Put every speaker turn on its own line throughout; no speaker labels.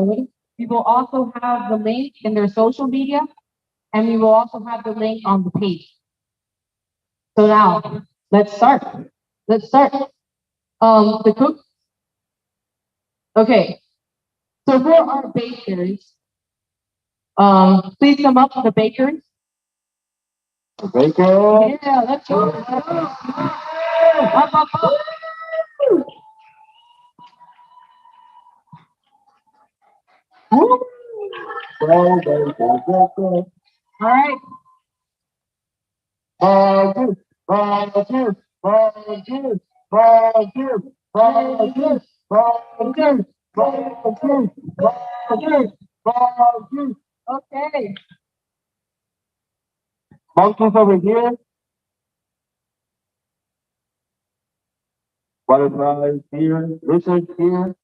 we will also have the link in their social media, and we will also have the link on the page. So now, let's start. Let's start. The cook. Okay. So for our bakers, please come up, the bakers.
The baker.
Yeah, let's go. Up, up, up. Woo.
Go, go, go, go, go.
All right.
Volunteers, volunteers, volunteers, volunteers, volunteers, volunteers, volunteers, volunteers, volunteers.
Okay.
Monkeys over here. Butterflies here. Lizards here.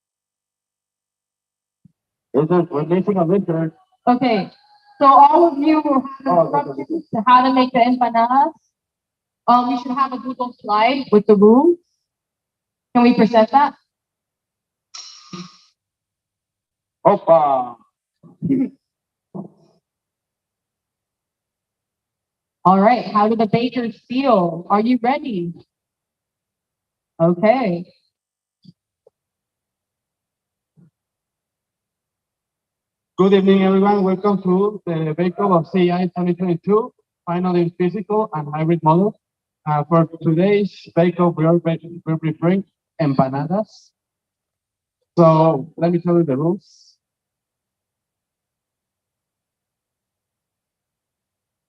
Lizards, we're missing a lizard.
Okay. So all of you will have
Oh,
instructions to how to make the empanadas. We should have a Google slide with the rules. Can we present that?
Opa.
All right. How do the bakers feel? Are you ready? Okay.
Good evening, everyone. Welcome to the Bake-Off of CEI 2022, final in physical and hybrid model. For today's Bake-Off, we're preparing empanadas. So let me tell you the rules.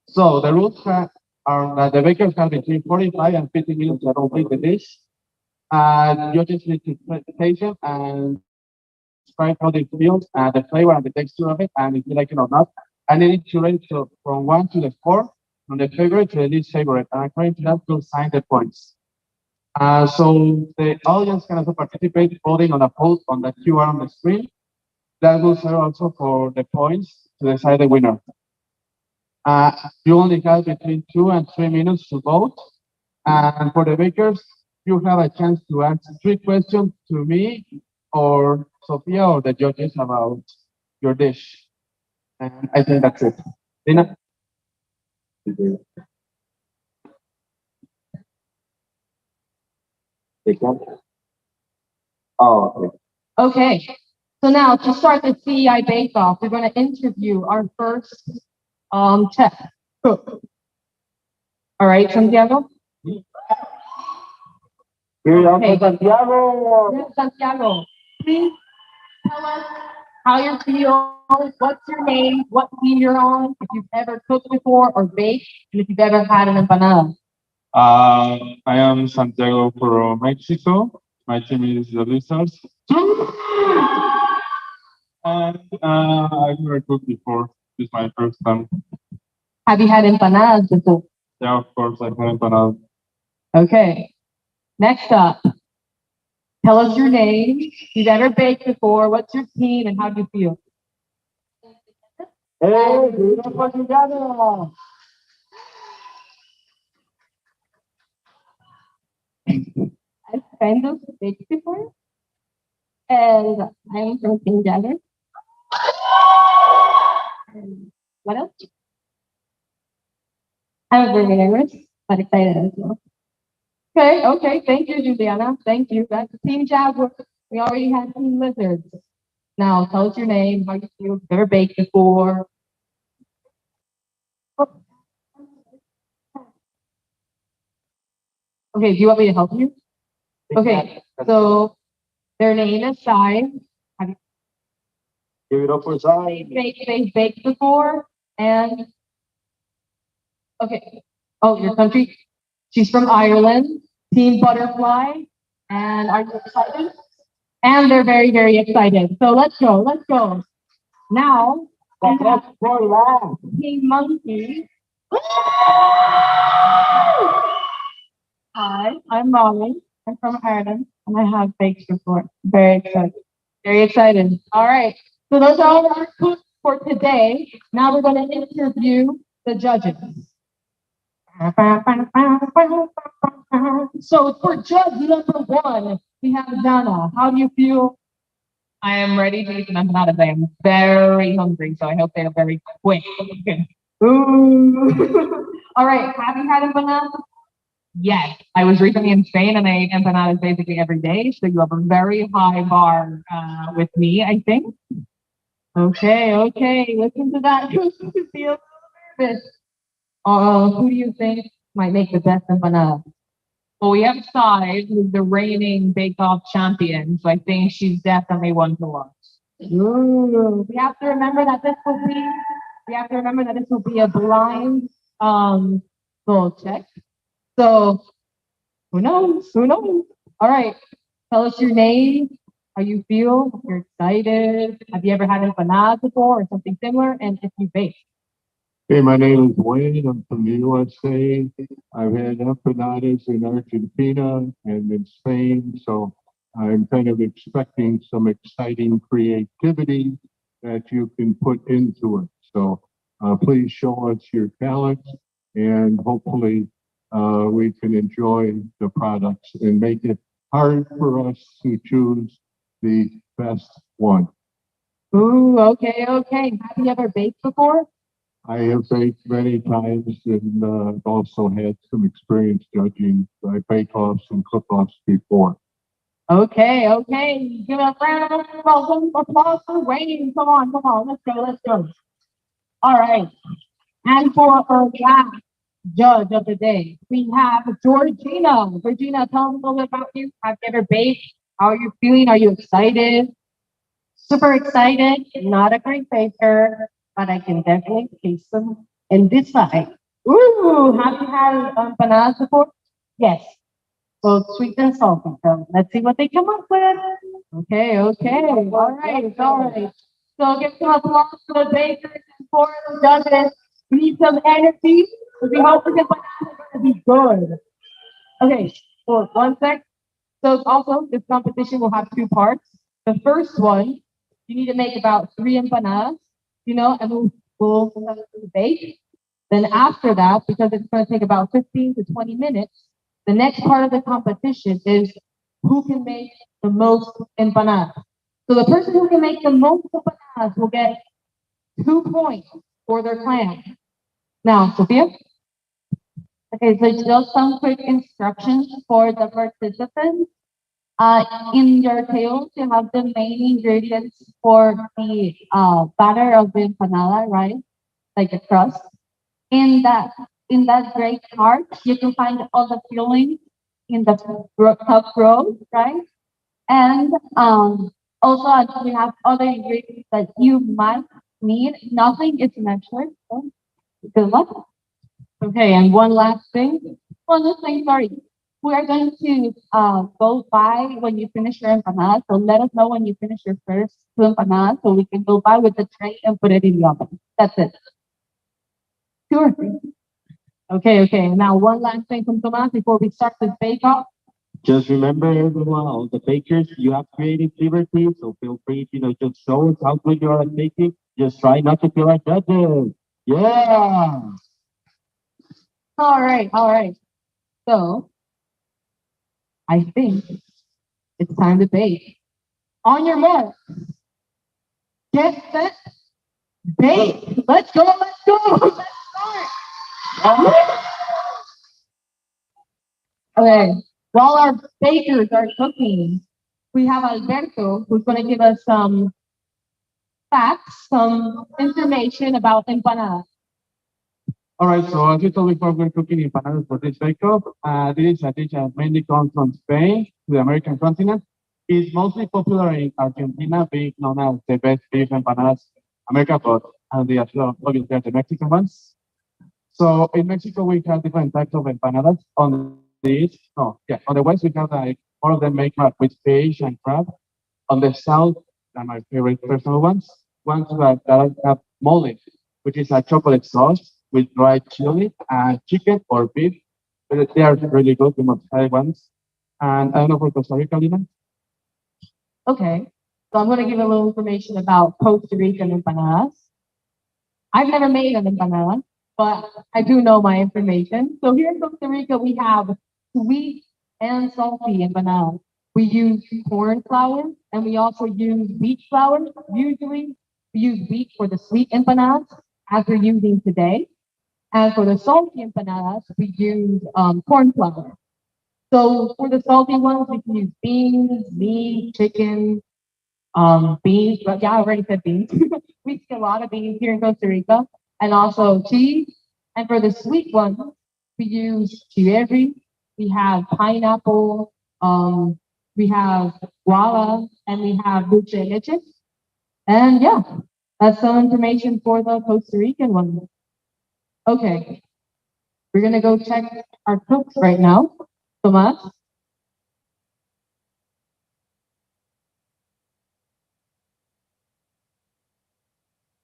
So the rules are that the bakers have between 45 and 50 minutes to complete the dish. You just need to taste it and describe how they feel, the flavor and the texture of it, and if you like it or not. And then it's rate from 1 to the 4, from the favorite to the least favorite. And according to that, you'll sign the points. So the audience can also participate voting on a poll on the QR on the screen. That will serve also for the points to decide the winner. You only have between 2 and 3 minutes to vote. And for the bakers, you have a chance to ask 3 questions to me or Sophia or the judges about your dish. And I think that's it. Dina? Oh, okay.
Okay. So now to start the CEI Bake-Off, we're going to interview our first chef cook. All right, Santiago?
Here you
Okay.
Santiago.
Yes, Santiago, please tell us how you feel, what's your name, what team you're on, if you've ever cooked before or baked, and if you've ever had an empanada.
I am Santiago from Mexico. My team is the Lizards. And I've never cooked before. This is my first time.
Have you had empanadas before?
Yeah, of course, I've had empanadas.
Okay. Next up, tell us your name, if you've ever baked before, what's your team, and how do you feel?
Hey, beautiful Santiago.
I've kind of baked before, and I'm from St. Jagger. And what else? I'm very nervous, but excited as well. Okay, okay. Thank you, Juliana. Thank you. That's Team Jaguar. We already had Team Lizards. Now, tell us your name, how you feel, if you've ever baked before. Okay, do you want me to help you? Okay, so their name is Sai. Have you
Give it up for Sai.
baked before? And okay. Oh, your country? She's from Ireland, Team Butterfly. And are you excited? And they're very, very excited. So let's go, let's go. Now, we have Team Monkey. Hi, I'm Molly. I'm from Ireland, and I have baked before. Very excited. Very excited. All right. So those are all our cooks for today. Now we're going to interview the judges. So for judge number 1, we have Dana. How do you feel? I am ready to eat some empanadas. I am very hungry, so I hope they're very quick. Okay. Ooh. All right. Have you had empanadas? Yes. I was recently in Spain and I ate empanadas basically every day. So you have a very high bar with me, I think. Okay. Okay. Listen to that. You feel nervous. Who do you think might make the best empanada? Well, we have Sai, who's the reigning Bake-Off champion, so I think she's definitely one to watch. Ooh, we have to remember that this will be a blind goal check. So who knows? Who knows? All right. Tell us your name, how you feel, if you're excited. Have you ever had empanadas before or something similar? And if you bake.
Hey, my name is Wayne. I'm from the USA. I've had empanadas in Argentina and in Spain, so I'm kind of expecting some exciting creativity that you can put into it. So please show us your talent, and hopefully we can enjoy the products and make it hard for us to choose the best one.
Ooh, okay, okay. Have you ever baked before?
I have baked many times and also had some experience judging bake-offs and cook-offs before.
Okay, okay. Give a round of applause for Wayne. Come on. Let's go, let's go. All right. And for our last judge of the day, we have Georgina. Georgina, tell us a little bit about you. Have you ever baked? How are you feeling? Are you excited? Super excited. Not a great baker, but I can definitely taste them and decide. Ooh, have you had empanadas before? Yes. So sweet and salty. So let's see what they come up with. Okay, okay. All right, all right. So give some applause for the bakers and for the judges. We need some energy. We hope this banana is going to be good. Okay, for 1 sec. So also, this competition will have two parts. The first one, you need to make about 3 empanadas, and we'll bake. Then after that, because it's going to take about 15 to 20 minutes, the next part of the competition is who can make the most empanadas. So the person who can make the most empanadas will get 2 points for their clan. Now, Sophia? Okay, so just some quick instructions for the participants. In your tables, you have the main ingredients for the batter of the empanada, right? Like the crust. In that in that gray card, you can find all the fillings in the top row, right? And also we have other ingredients that you might need. Nothing is mentioned. So good luck. Okay, and one last thing, sorry. We are going to go by when you finish your empanada. So let us know when you finish your first 2 empanadas so we can go by with the tray and put it in the oven. That's it. Sure. Okay, okay. Now one last thing from Tomas before we start this bake-off.
Just remember, everyone, all the bakers, you have creative liberty, so feel free to, just show us how good you are at baking. Just try not to feel like judges. Yeah.
All right, all right. So I think it's time to bake. On your mark, get set, bake. Let's go, let's go. Let's start. Okay, while our bakers are cooking, we have Alberto who's going to give us some facts, some information about empanadas.
All right, so as you told before, we're cooking empanadas for this bake-off. This is a dish that mainly comes from Spain, the American continent. It's mostly popular in Argentina, being known as the best beef empanadas in America, but obviously are the Mexican ones. So in Mexico, we have different types of empanadas. On the west, we have like all of them make with fish and crab. On the south, are my favorite personal ones that have mole, which is a chocolate sauce with dried chili and chicken or beef. But they are really good, the most high ones. And I don't know for Costa Rica, Lina. Okay, so I'm going to give a little information about Costa Rican empanadas. I've never made an empanada, but I do know my information. So here in Costa Rica, we have sweet and salty empanadas.
We use corn flour, and we also use wheat flour. Usually, we use wheat for the sweet empanadas, as we're using today. And for the salty empanadas, we use corn flour. So for the salty ones, we can use beans, meat, chicken, beans. But yeah, I already said beans. We eat a lot of beans here in Costa Rica, and also cheese. And for the sweet ones, we use cherry. We have pineapple. We have guava, and we have dulce de leche. And yeah, that's some information for the Costa Rican one. Okay, we're gonna go check our cooks right now. Tomas.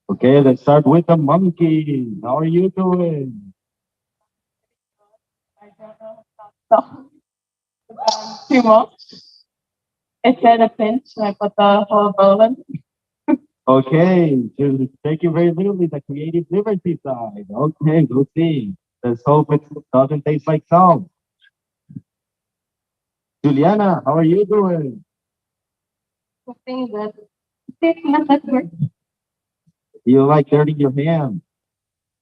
Okay, let's start with the monkey. How are you doing?
So, too much. It said a pinch, and I put the whole bowl in.
Okay, to take it very literally, the creative liberty side. Okay, good thing. Let's hope it doesn't taste like salt. Juliana, how are you doing?
Something that this method works.
You like dirtying your hands?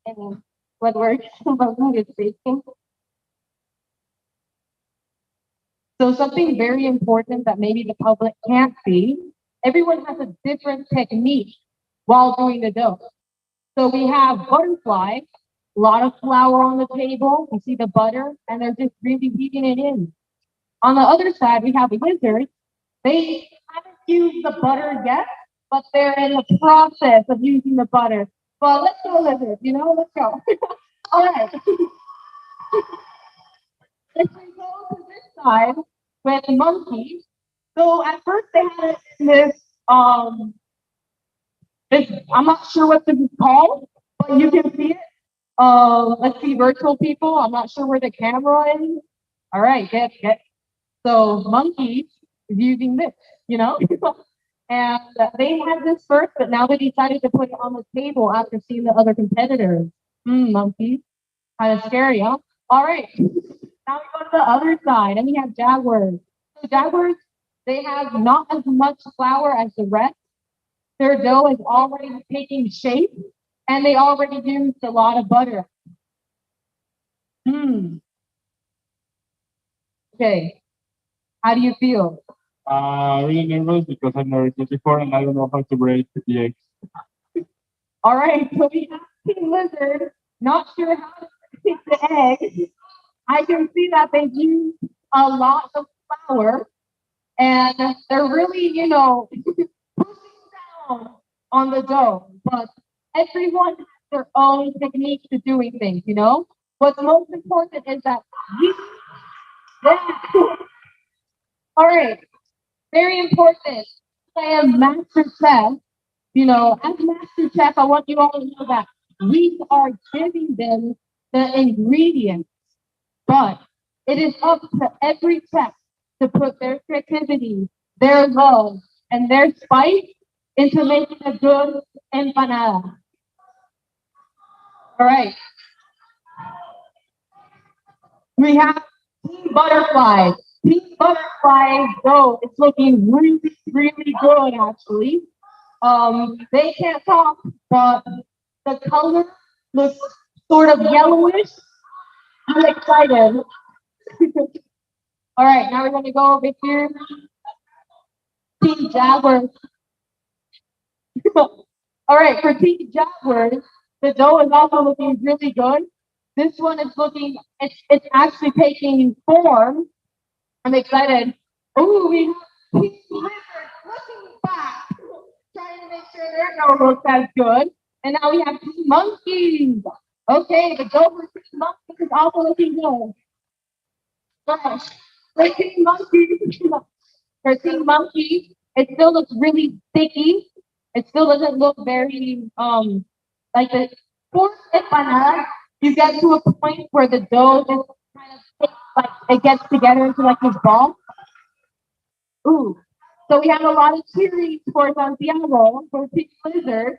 And what works about food is baking. So something very important that maybe the public can't see, everyone has a different technique while doing the dough. So we have butterfly, a lot of flour on the table. You see the butter, and they're just really weaving it in. On the other side, we have lizards. They haven't used the butter yet, but they're in the process of using the butter. Well, let's go, lizards, let's go. All right. If we go to this side with monkeys, so at first they had it in this, I'm not sure what this is called, but you can see it. Let's see, virtual people. I'm not sure where the camera is. All right, get. So monkeys is using this, you know, and they had this first, but now they decided to put it on the table after seeing the other competitors. Monkeys, kind of scary, huh? All right, now we go to the other side, and we have jaguars. So jaguars, they have not as much flour as the rest. Their dough is already taking shape, and they already used a lot of butter. Hmm. Okay. How do you feel?
Really nervous because I've never did before and I don't know how to break the eggs.
All right. So we have Team Lizard. Not sure how to pick the egg. I can see that they use a lot of flour, and they're really, pushing down on the dough. But everyone has their own technique to doing things. What's most important is that you. All right. Very important. I am master chef. As master chef, I want you all to know that we are giving them the ingredients, but it is up to every chef to put their creativity, their love, and their spice into making a good empanada. All right. We have Team Butterfly. Team Butterfly dough is looking really, really good actually. They can't talk, but the color looks sort of yellowish. I'm excited. All right, now we're gonna go over here. Team Jaguars. All right, for Team Jaguars, the dough is also looking really good. This one is looking, it's actually taking form. I'm excited. Oh, we have Team Lizard looking back, trying to make sure their dough looks as good. And now we have Team Monkeys. Okay, the dough for Team Monkeys is also looking good. Gosh, for Team Monkeys, for Team Monkeys, it still looks really sticky. It still doesn't look very like the for empanada. You get to a point where the dough just kind of like it gets together into like this ball. Ooh. So we have a lot of cheering for Santiago for Team Lizard.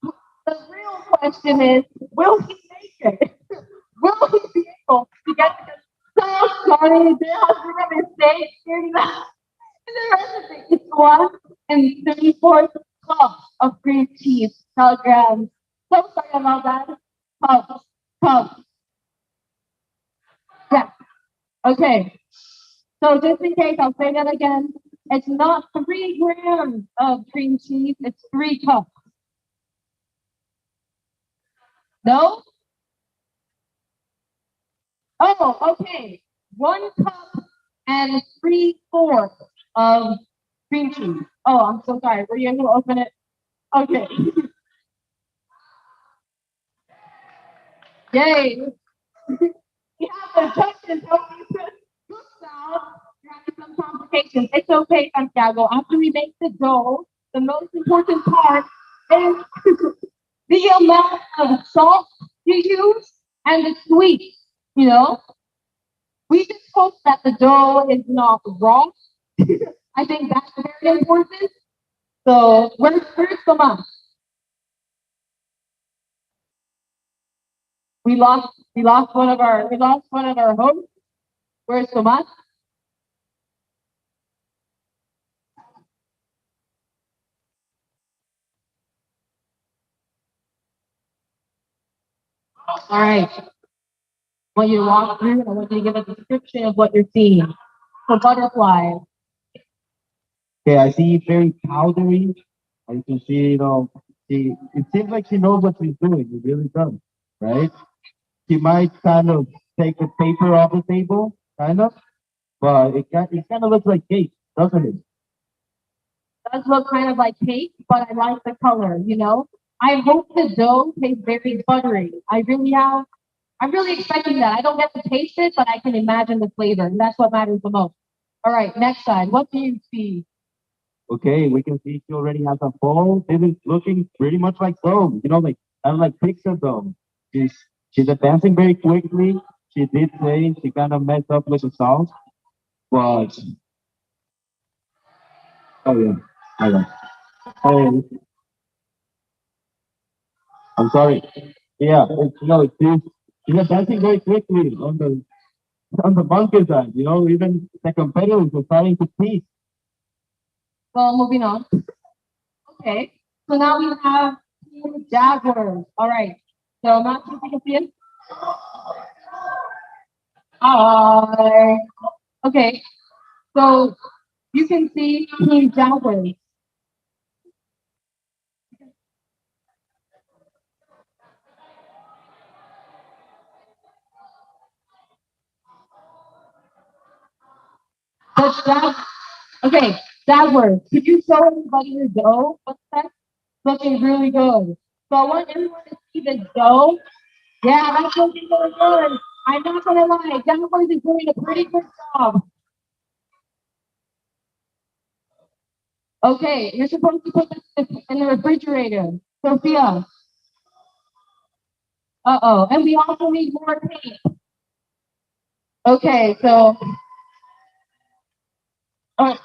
The real question is, will he make it? Will he be able to get to So sorry, there has been a mistake in the recipe. It's 1 cups of cream cheese, grams. So sorry about that. Cups. Yeah. Okay. So just in case, I'll say that again. It's not 3 grams of cream cheese. It's 3 cups. No? Oh, okay. 1 cup and 3/4 of cream cheese. Oh, I'm so sorry. Were you able to open it? Okay. Yay. We have the judges helping to cook now. We're having some complications. It's okay, Santiago. After we make the dough, the most important part is the amount of salt you use and the sweet. You know, we just hope that the dough is not raw. I think that's very important. So where's the mom? We lost one of our hosts. Where's the mom? All right. I want you to walk through and I want you to give a description of what you're seeing. So butterfly.
Okay, I see it's very powdery. I can see, it seems like she knows what she's doing. It really does, right? She might kind of take the paper off the table, kind of, but it kind of looks like cake, doesn't it?
Does look kind of like cake, but I like the color, you know? I hope the dough tastes very buttery. I'm really expecting that. I don't get to taste it, but I can imagine the flavor. And that's what matters the most. All right, next side. What do you see?
Okay, we can see she already has a bowl. It is looking pretty much like dough, like kind of like pizza dough. She's she's advancing very quickly. She did say she kind of messed up with the sauce, but oh yeah, I know. Oh, I'm sorry. Yeah, she's advancing very quickly on the bunker side. Even the competitors are starting to tease.
Well, moving on. Okay. So now we have Team Jaguars. All right. So not sure if you can see it. Hi. Okay. So you can see Team Jaguars. But okay, Jaguars. Could you show everybody your dough? What's that? Looking really good. So I want everyone to see the dough. Yeah, that's looking really good. I'm not gonna lie, Jaguars is doing a pretty good job. Okay, you're supposed to put this in the refrigerator. Sophia. Uh-oh. And we also need more paint. Okay, so okay.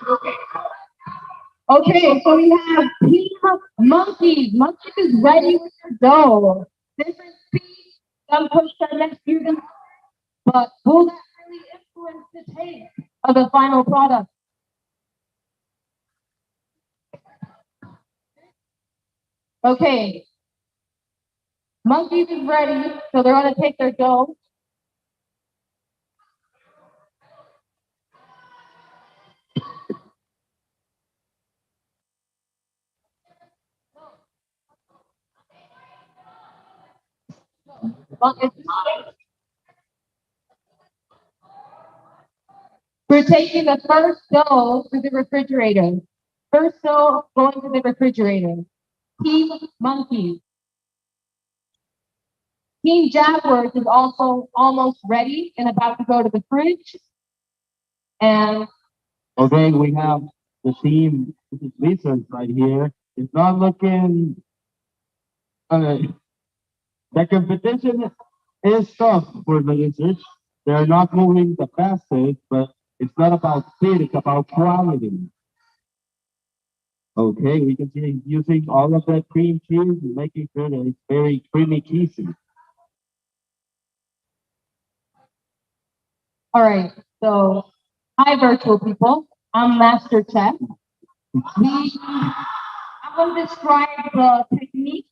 Okay, so we have Team Monkeys. Monkeys is ready with your dough. Different speed, some push their next few them, but will that really influence the taste of the final product? Okay, Monkeys is ready, so they're gonna take their dough. Monkeys. We're taking the first dough to the refrigerator. First dough going to the refrigerator. Team Monkeys. Team Jaguars is also almost ready and about to go to the fridge. And
Okay, we have the team. This is Lisa's right here. It's not looking. Uh, the competition is tough for the lizards. They're not moving the fastest, but it's not about speed, it's about quality. Okay, we can see using all of that cream cheese and making sure that it's very creamy cheesy.
All right. So, hi, virtual people. I'm Master Chef. I'm going to describe the technique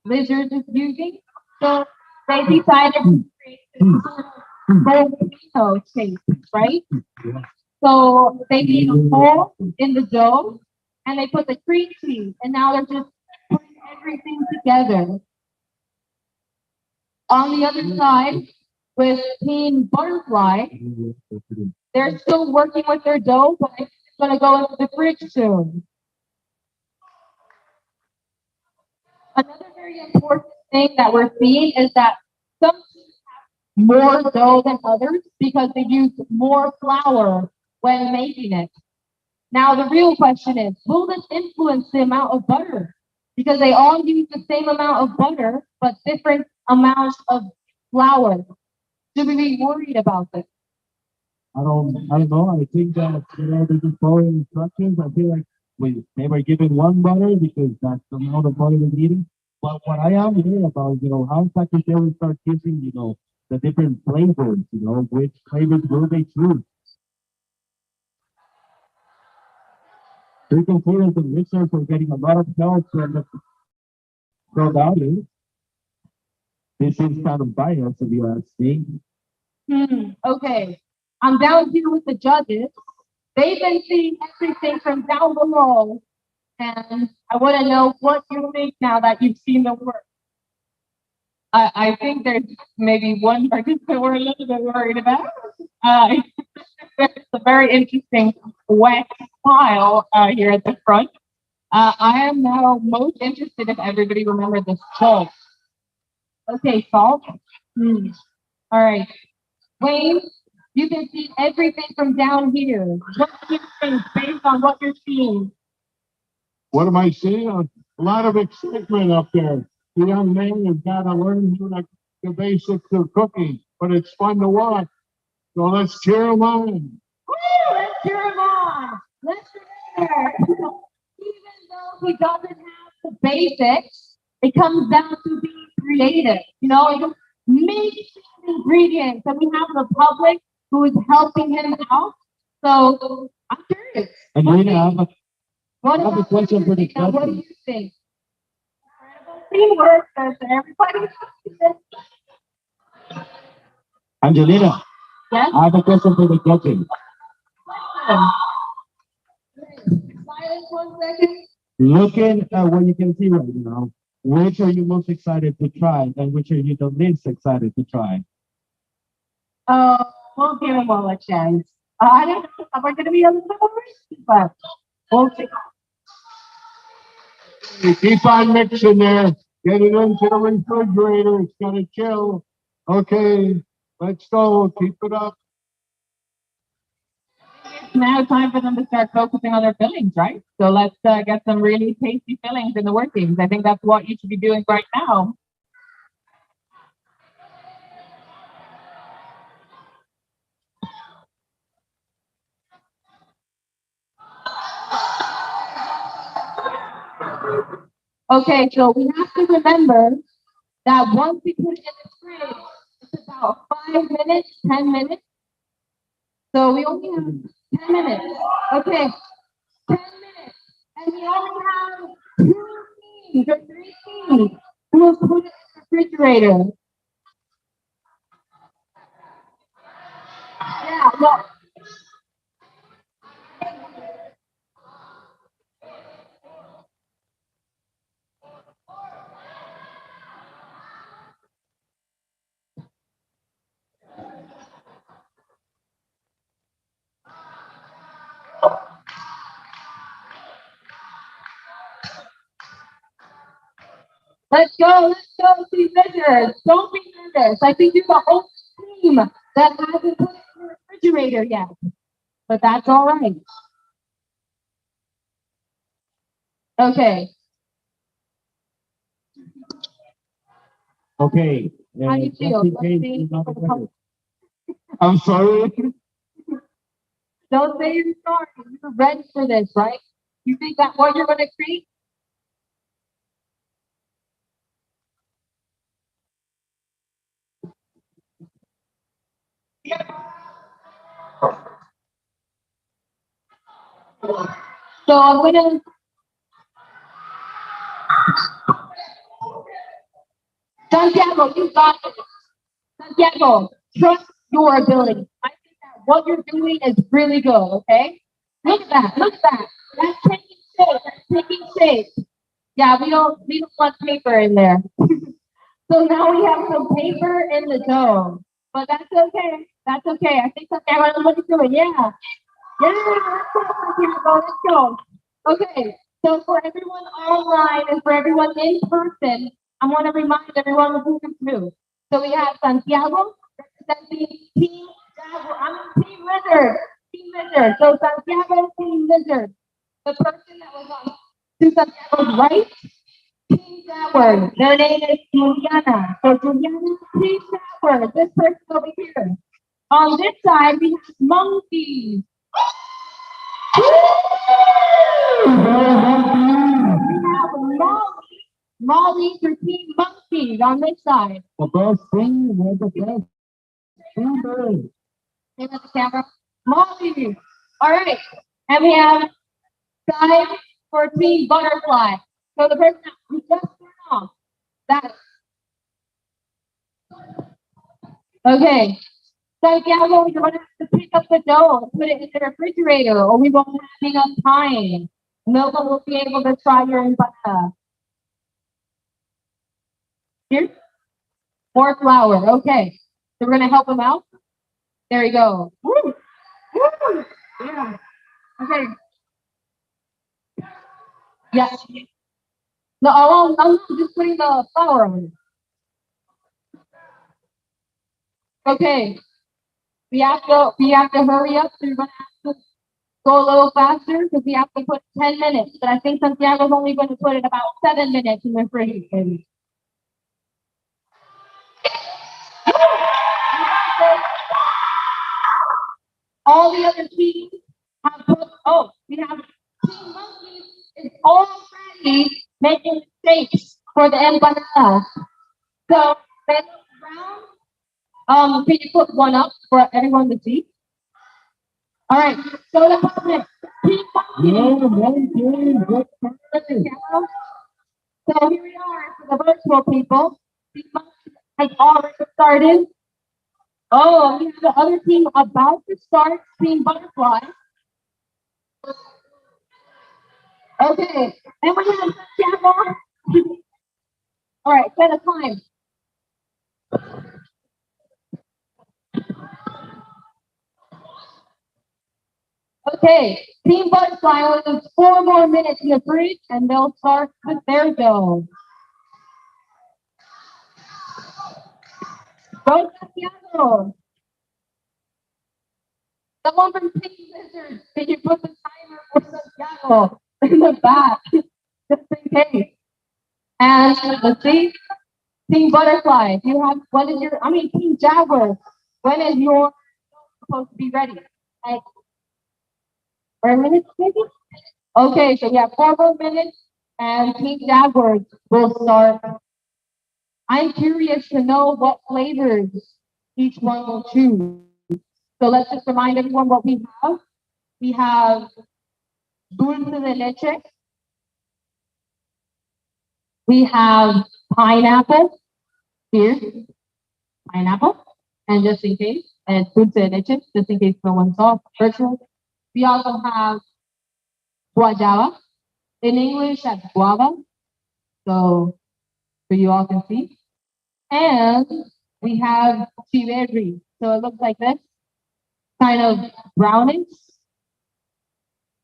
Lizard is using. So, they decided to create this sort of volcano shape, right? So, they made a hole in the dough and they put the cream cheese, and now they're just putting everything together. On the other side, with Team Butterfly, they're still working with their dough, but it's going to go into the fridge soon. Another very important thing that we're seeing is that some teams have more dough than others because they use more flour when making it. Now, the real question is, will this influence the amount of butter? Because they all use the same amount of butter, but different amounts of flour. Should we be worried about this?
I don't know. I think that, they're just following instructions. I feel like they were given one butter because that's the amount of butter they needed. But what I am worried about, how Secretary start using, the different flavors, which flavors will they choose? They consider the mixer for getting a lot of help from the audience. This is kind of biased, if you ask me.
Okay. I'm down here with the judges. They've been seeing everything from down below, and I want to know what you think now that you've seen the work. I think there's maybe one participant we're a little bit worried about. It's a very interesting wet pile here at the front. I am now most interested if everybody remembers the salt. Okay, salt. All right. Wayne, you can see everything from down here. What do you think based on what you're seeing?
What am I seeing? A lot of excitement up there. The young man has got to learn the basics of cooking, but it's fun to watch. So let's cheer him on.
Woo, let's cheer him on. Let's remember, even though he doesn't have the basics, it comes down to being creative. Mix ingredients, and we have the public who is helping him out. So I'm curious.
Angelina,
What
I have a
about
question for the
you? What do
judges.
you think? Teamwork, does everybody?
Angelina,
Yes.
I have a question for the judges.
Silence 1 second.
Looking at what you can see right now, which are you most excited to try and which are you the least excited to try?
We'll give them all a chance. I don't know if we're going to be a little bit risky, but we'll see.
You keep on mixing there. Get it into the refrigerator. It's got to chill. Okay, let's go. Keep it up.
It's now time for them to start focusing on their fillings, right? So let's get some really tasty fillings in the workings. I think that's what you should be doing right now. Okay, so we have to remember that once we put it in the fridge, it's about 5 minutes, 10 minutes. So we only have 10 minutes. Okay, 10 minutes. And we only have 2 teams or 3 teams who will put it in the refrigerator. Yeah, well, let's go, team measures. Don't be nervous. I think you're the only team that hasn't put it in the refrigerator yet. But that's all right. Okay.
Okay.
How do you
just
feel?
in
Let's
case
see.
you're not aware.
I'm sorry.
Don't say you're sorry. You're ready for this, right? You think that what you're going to create? So I'm gonna Santiago, you got it. Santiago, trust your ability. I think that what you're doing is really good, okay? Look at that, look at that. That's taking shape, that's taking shape. Yeah, we don't want paper in there. So now we have some paper in the dough. But that's okay. That's okay. I think Santiago knows what he's doing. Yeah. Yeah, let's go, Santiago. Let's go. Okay. So for everyone online and for everyone in person, I want to remind everyone of who is new. So we have Santiago representing Team Jaguar. Team Lizard. Team Lizard. So Santiago, Team Lizard. The person that was on to Santiago's right, Team Jaguar. Their name is Juliana. So Juliana, Team Jaguar. This person over here. On this side, we have monkeys. We have Molly for Team Monkeys on this side.
The best thing, we're the best. Team.
Name of the camera. Molly. All right. And we have Guy for Team Butterfly. So the person that we just turned off. That. Okay. Santiago, you're gonna have to pick up the dough and put it in the refrigerator, or we won't have enough time. No one will be able to try your empanada. Here, more flour. Okay, so we're gonna help him out. There you go. Woo! Woo! Yeah. Okay. Yeah. No, I'm just putting the flour on. Okay. We have to hurry up. So you're gonna have to go a little faster because we have to put 10 minutes. But I think Santiago's only going to put it about 7 minutes in the refrigerator. All the other teams have put, oh, we have Team Monkeys is already making mistakes for the empanada. So, next round, can you put one up for everyone to see? All right, so the moment, Team Monkeys. So here we are for the virtual people. Team Monkeys has already started. Oh, we have the other team about to start, Team Butterfly. Okay, and we have Santiago. All right, set a time. Okay, Team Butterfly only needs 4 more minutes in the fridge, and they'll start with their dough. Go, Santiago. Someone from Team Lizard, can you put the timer for Santiago in the back, just in case? And let's see, Team Butterfly, do you have, when is your, Team Jaguar, when is your supposed to be ready? Like, 4 minutes maybe? Okay, so we have 4 more minutes and Team Jaguars will start. I'm curious to know what flavors each one will choose. So let's just remind everyone what we have. We have dulce de leche. We have pineapple here, pineapple. And just in case, and dulce de leche, just in case no one saw virtual. We also have guayaba. In English, that's guava. So you all can see. And we have chiverri. So it looks like this, kind of brownish.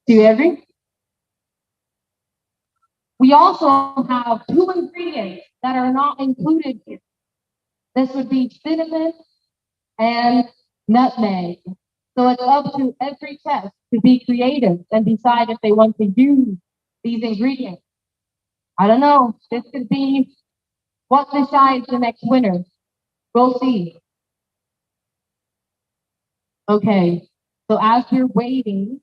Chiverri. We also have two ingredients that are not included here. This would be cinnamon and nutmeg. So it's up to every chef to be creative and decide if they want to use these ingredients. I don't know. This could be what decides the next winner. We'll see. Okay. So as you're waiting,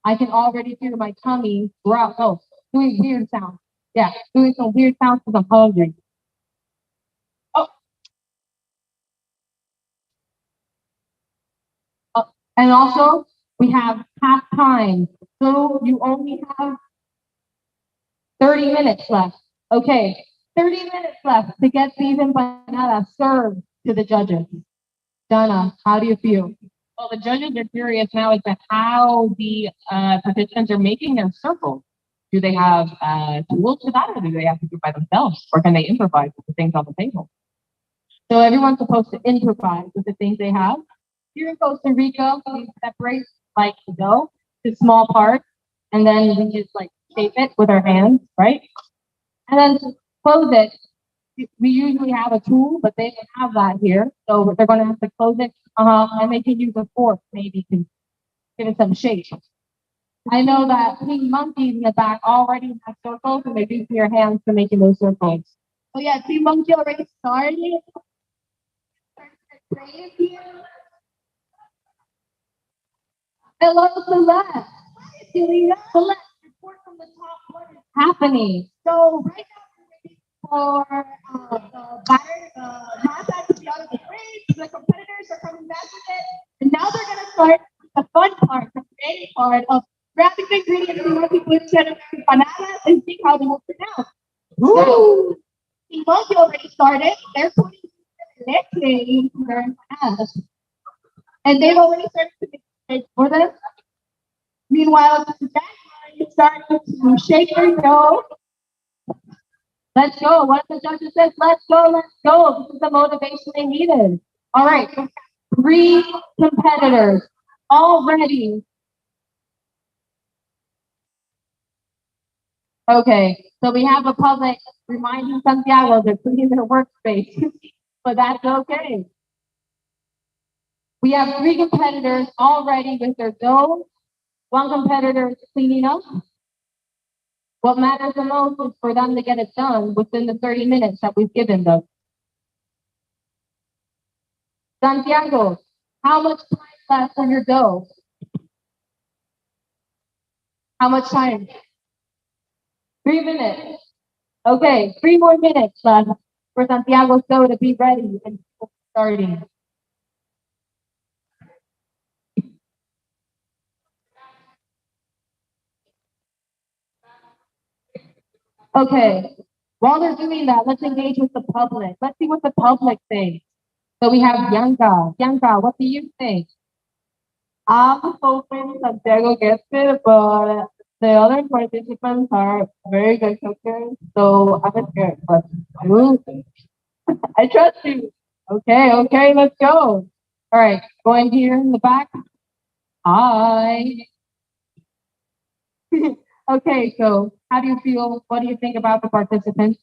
I can already hear my tummy growl. Oh, doing weird sounds. Yeah, doing some weird sounds because I'm hungry. Oh, oh, and also We have half time. So you only have 30 minutes left. Okay, 30 minutes left to get these empanadas served to the judges. Donna, how do you feel? Well, the judges are curious now as to how the participants are making their circles. Do they have tools for that, or do they have to do it by themselves, or can they improvise with the things on the table? So everyone's supposed to improvise with the things they have. Here in Costa Rica, we separate like dough to small parts, and then we just like shape it with our hands, right? And then to close it, we usually have a tool, but they don't have that here. So they're going to have to close it, and they can use a fork maybe to give it some shape. I know that Pink Monkey in the back already has circles, and they're using your hands for making those circles.
Oh yeah, Team Monkey already started.
Hello, Celeste. Celeste, report from the top. What is happening?
So right now we're waiting for the batter, masa to be out of the fridge. The competitors are coming back with it, and now they're gonna start the fun part, the creative part of grabbing the ingredients and what people instead of empanadas and see how they will turn out. So Team Monkey already started. They're putting leche into their empanadas, and they've already started to make it for them. Meanwhile, you start to shake your dough.
Let's go. What the judges says, let's go, let's go. This is the motivation they needed. All right, so 3 competitors already. Okay, so we have a public reminding Santiago they're cleaning their workspace, but that's okay. We have 3 competitors already with their dough. 1 competitor is cleaning up. What matters the most is for them to get it done within the 30 minutes that we've given them. Santiago, how much time left for your dough? How much time? 3 minutes. Okay, 3 more minutes left for Santiago's dough to be ready and starting. Okay, while they're doing that, let's engage with the public. Let's see what the public thinks. So we have Bianca. Bianca, what do you think?
I'm hoping Santiago gets it, but the other participants are very good cookers, so I'm scared. But I trust you.
Okay, okay, let's go. All right, going here in the back. Hi. Okay, so how do you feel? What do you think about the participants?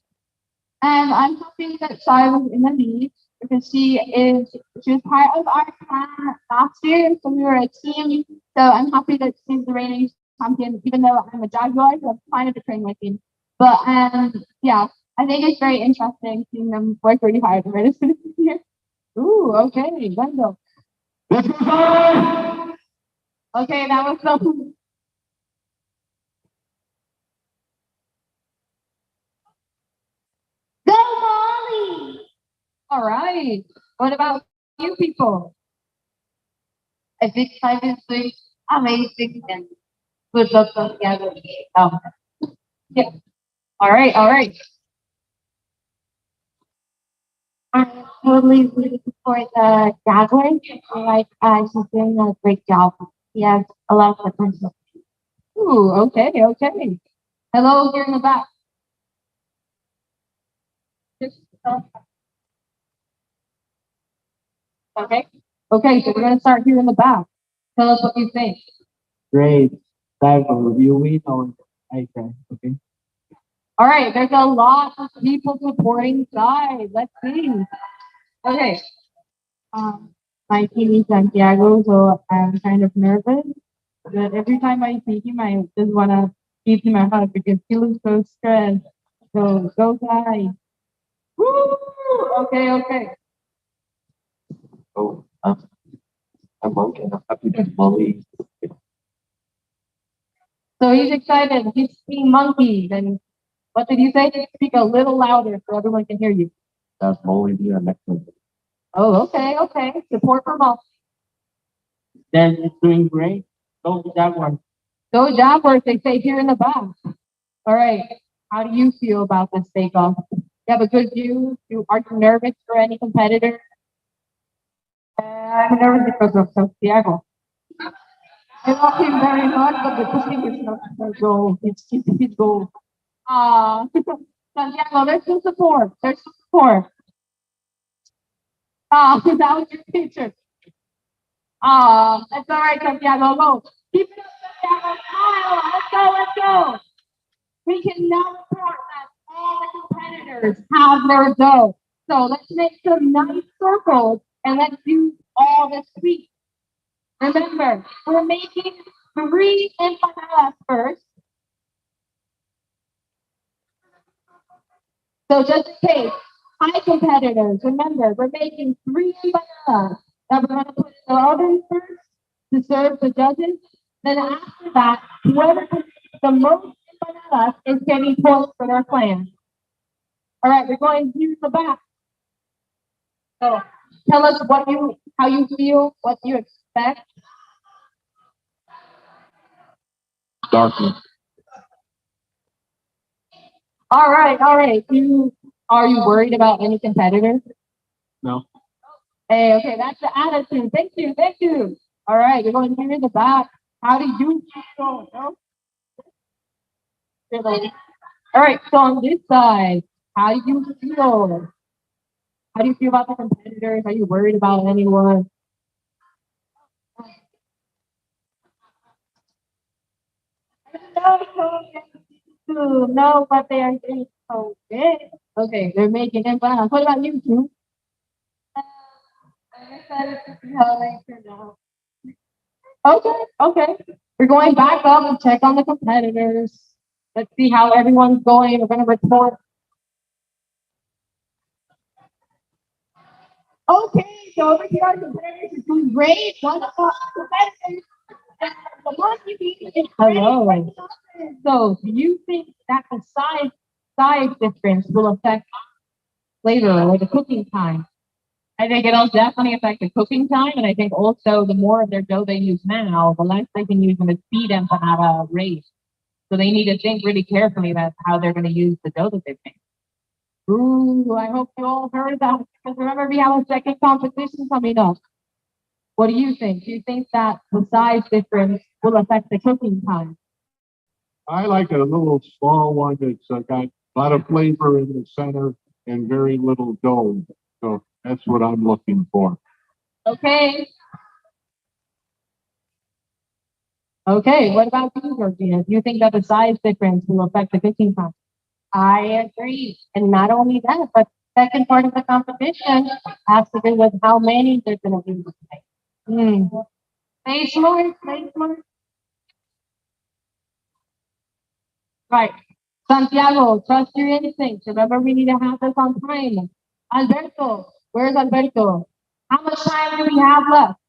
I'm hoping that Sai was in the lead because she was part of our plan last year, so we were a team. So I'm happy that she's the reigning champion, even though I'm a Jaguar, so I'm kind of betraying my team. But yeah, I think it's very interesting seeing them work really hard right as soon as here.
Ooh, okay, Wendell.
Let's go, Sai!
Okay, that was so.
Go Molly!
All right. What about you people?
I think Sai is doing amazing and good luck Santiago.
Yeah. All right, all right.
I'm totally rooting for the Jaguar. Like, she's doing a great job. He has a lot of potential.
Ooh, okay, okay. Hello here in the back. Okay. Okay, so we're gonna start here in the back. Tell us what you think.
Great. Diver, you win or I cry, okay?
All right, there's a lot of people supporting Sai. Let's see. Okay.
My team is Santiago, so I'm kind of nervous. But every time I see him, I just wanna give him a hug because he looks so stressed. So go Sai.
Woo! Okay, okay.
Oh, I'm okay. I'm happy that Molly.
So he's excited. He's seeing monkeys. And what did you say? Speak a little louder so everyone can hear you.
That Molly be an excellent.
Oh, okay, okay. Support for all.
Then it's doing great. Go Jaguars.
Go Jaguars, they say here in the back. All right. How do you feel about this bake-off? You have a good view? Are you nervous for any competitor?
I'm nervous because of Santiago. I love him very much, but the cooking is not his goal. It's his goal.
Santiago, there's some support. There's some support. That was your picture. It's all right, Santiago. Go. Keep it up, Santiago. Smile. Let's go. We can now report that all the competitors have their dough. So let's make some nice circles and let's do all the sweets. Remember, we're making 3 empanadas first. So just in case, hi competitors, remember, we're making 3 empanadas that we're going to put in the oven first to serve the judges. Then after that, whoever can make the most empanadas is getting points for their plan. All right, we're going to the back. So tell us how you feel, what you expect.
Darkness.
All right. Are you worried about any competitors?
No.
Hey, okay, that's the attitude. Thank you. All right, you're going here in the back. How do you feel? No? All right, so on this side, how do you feel? How do you feel about the competitors? Are you worried about anyone? No, but they are doing so good. Okay, they're making empanadas. What about you, two?
I'm excited to see how they turn out.
Okay. We're going back up and check on the competitors. Let's see how everyone's going. We're going to report.
Okay, so over here, our competitors are doing great. Wonderful competitors. And the one you beat is
Hello. So, do you think that the size difference will affect flavor or the cooking time? I think it'll definitely affect the cooking time, and I think also the more of their dough they use now, the less they can use in the speed empanada rate. So they need to think really carefully about how they're going to use the dough that they've made. Ooh, I hope you all heard that because remember we have a second competition coming up. What do you think? Do you think that the size difference will affect the cooking time?
I like a little small one that's got a lot of flavor in the center and very little dough. So that's what I'm looking for.
Okay. Okay, what about you, Georgina? Do you think that the size difference will affect the cooking time?
I agree. And not only that, but second part of the competition has to do with how many they're going to be today.
Stay smart. Right. Santiago, trust your instincts. Remember, we need to have this on time. Alberto, where's Alberto? How much time do we have left?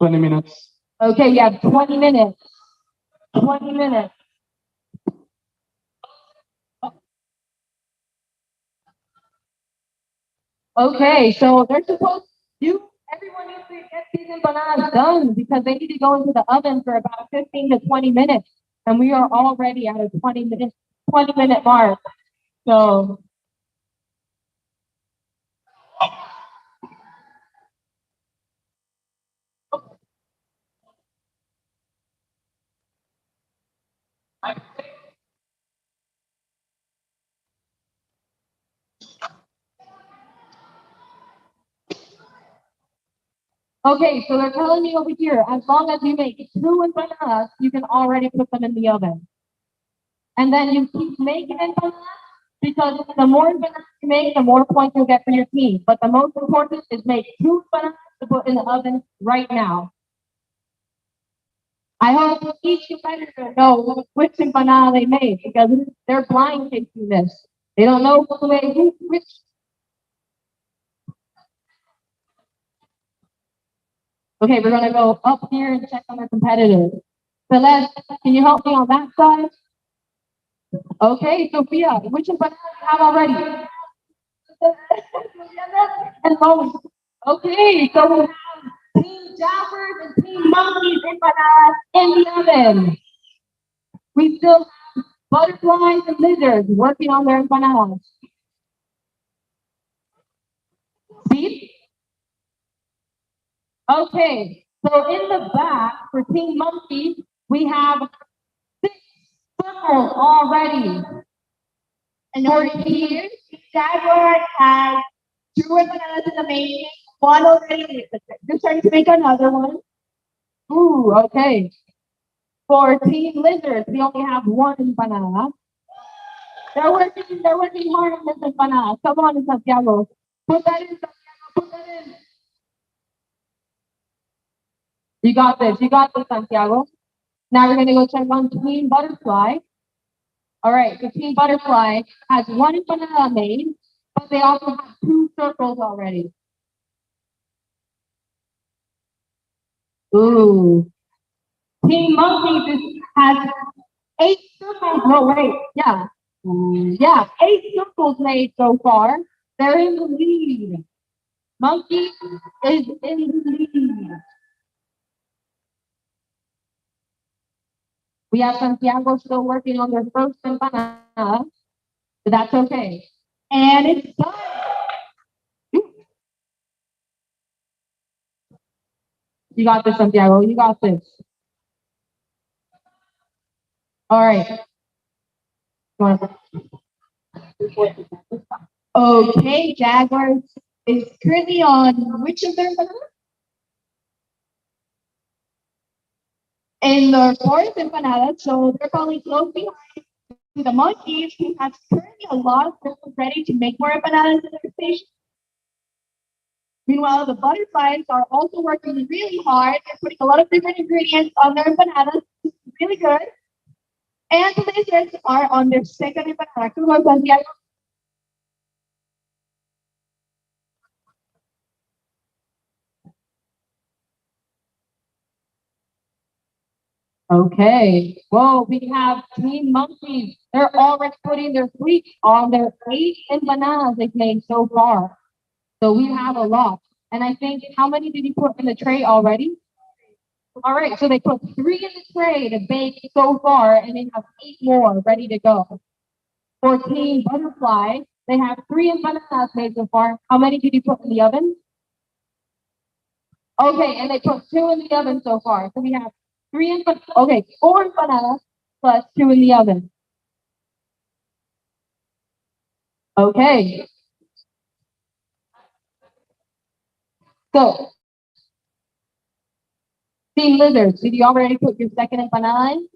20 minutes.
Okay, you have 20 minutes. 20 minutes. Okay, so they're supposed everyone needs to get these empanadas done because they need to go into the oven for about 15 to 20 minutes. And we are already at a 20-minute mark. So okay, so they're telling me over here, as long as you make 2 empanadas, you can already put them in the oven. And then you keep making empanadas because the more empanadas you make, the more points you'll get for your team. But the most important is make 2 empanadas to put in the oven right now. I hope each competitor knows which empanada they made because they're blind tasting this. They don't know who made which. Okay, we're gonna go up here and check on our competitors. Celeste, can you help me on that side? Okay, Sophia, which empanada do you have already? And Lois. Okay, so we have Team
Jaguars and Team Monkeys empanadas in the oven.
We still have butterflies and lizards working on their empanadas. Speed? Okay, so in the back for Team Monkey, we have 6 circles already.
And over here, Jaguar has 2 empanadas in the making. One already, they're starting to make another one.
Ooh, okay. For Team Lizards, we only have 1 empanada. They're working hard on this empanada. Come on, Santiago. Put that in, Santiago, put that in. You got this, Santiago. Now we're gonna go check on Team Butterfly. All right, so Team Butterfly has 1 empanada made, but they also have 2 circles already. Ooh. Team Monkey has 8 circles. No, wait, yeah. Yeah, 8 circles made so far. They're in the lead. Monkey is in the lead. We have Santiago still working on their first empanada, but that's okay.
And it's done.
You got this, Santiago. You got this. All right.
Okay, Jaguars is currently on which of their empanadas? In the 4th empanada, so they're probably close behind the Monkeys, who has currently a lot of circles ready to make more empanadas in their station. Meanwhile, the butterflies are also working really hard. They're putting a lot of different ingredients on their empanadas, which is really good. And the lizards are on their 2nd empanada. Come on, Santiago.
Okay. Whoa, we have Team Monkeys. They're already putting their sweet on their 8 empanadas they've made so far. So we have a lot. And I think, how many did you put in the tray already? All right, so they put 3 in the tray to bake so far, and they have 8 more ready to go. For Team Butterfly, they have 3 empanadas made so far. How many did you put in the oven? Okay, and they put 2 in the oven so far. So we have 4 empanadas plus 2 in the oven. Okay. So, Team Lizards, did you already put your 2nd empanada in?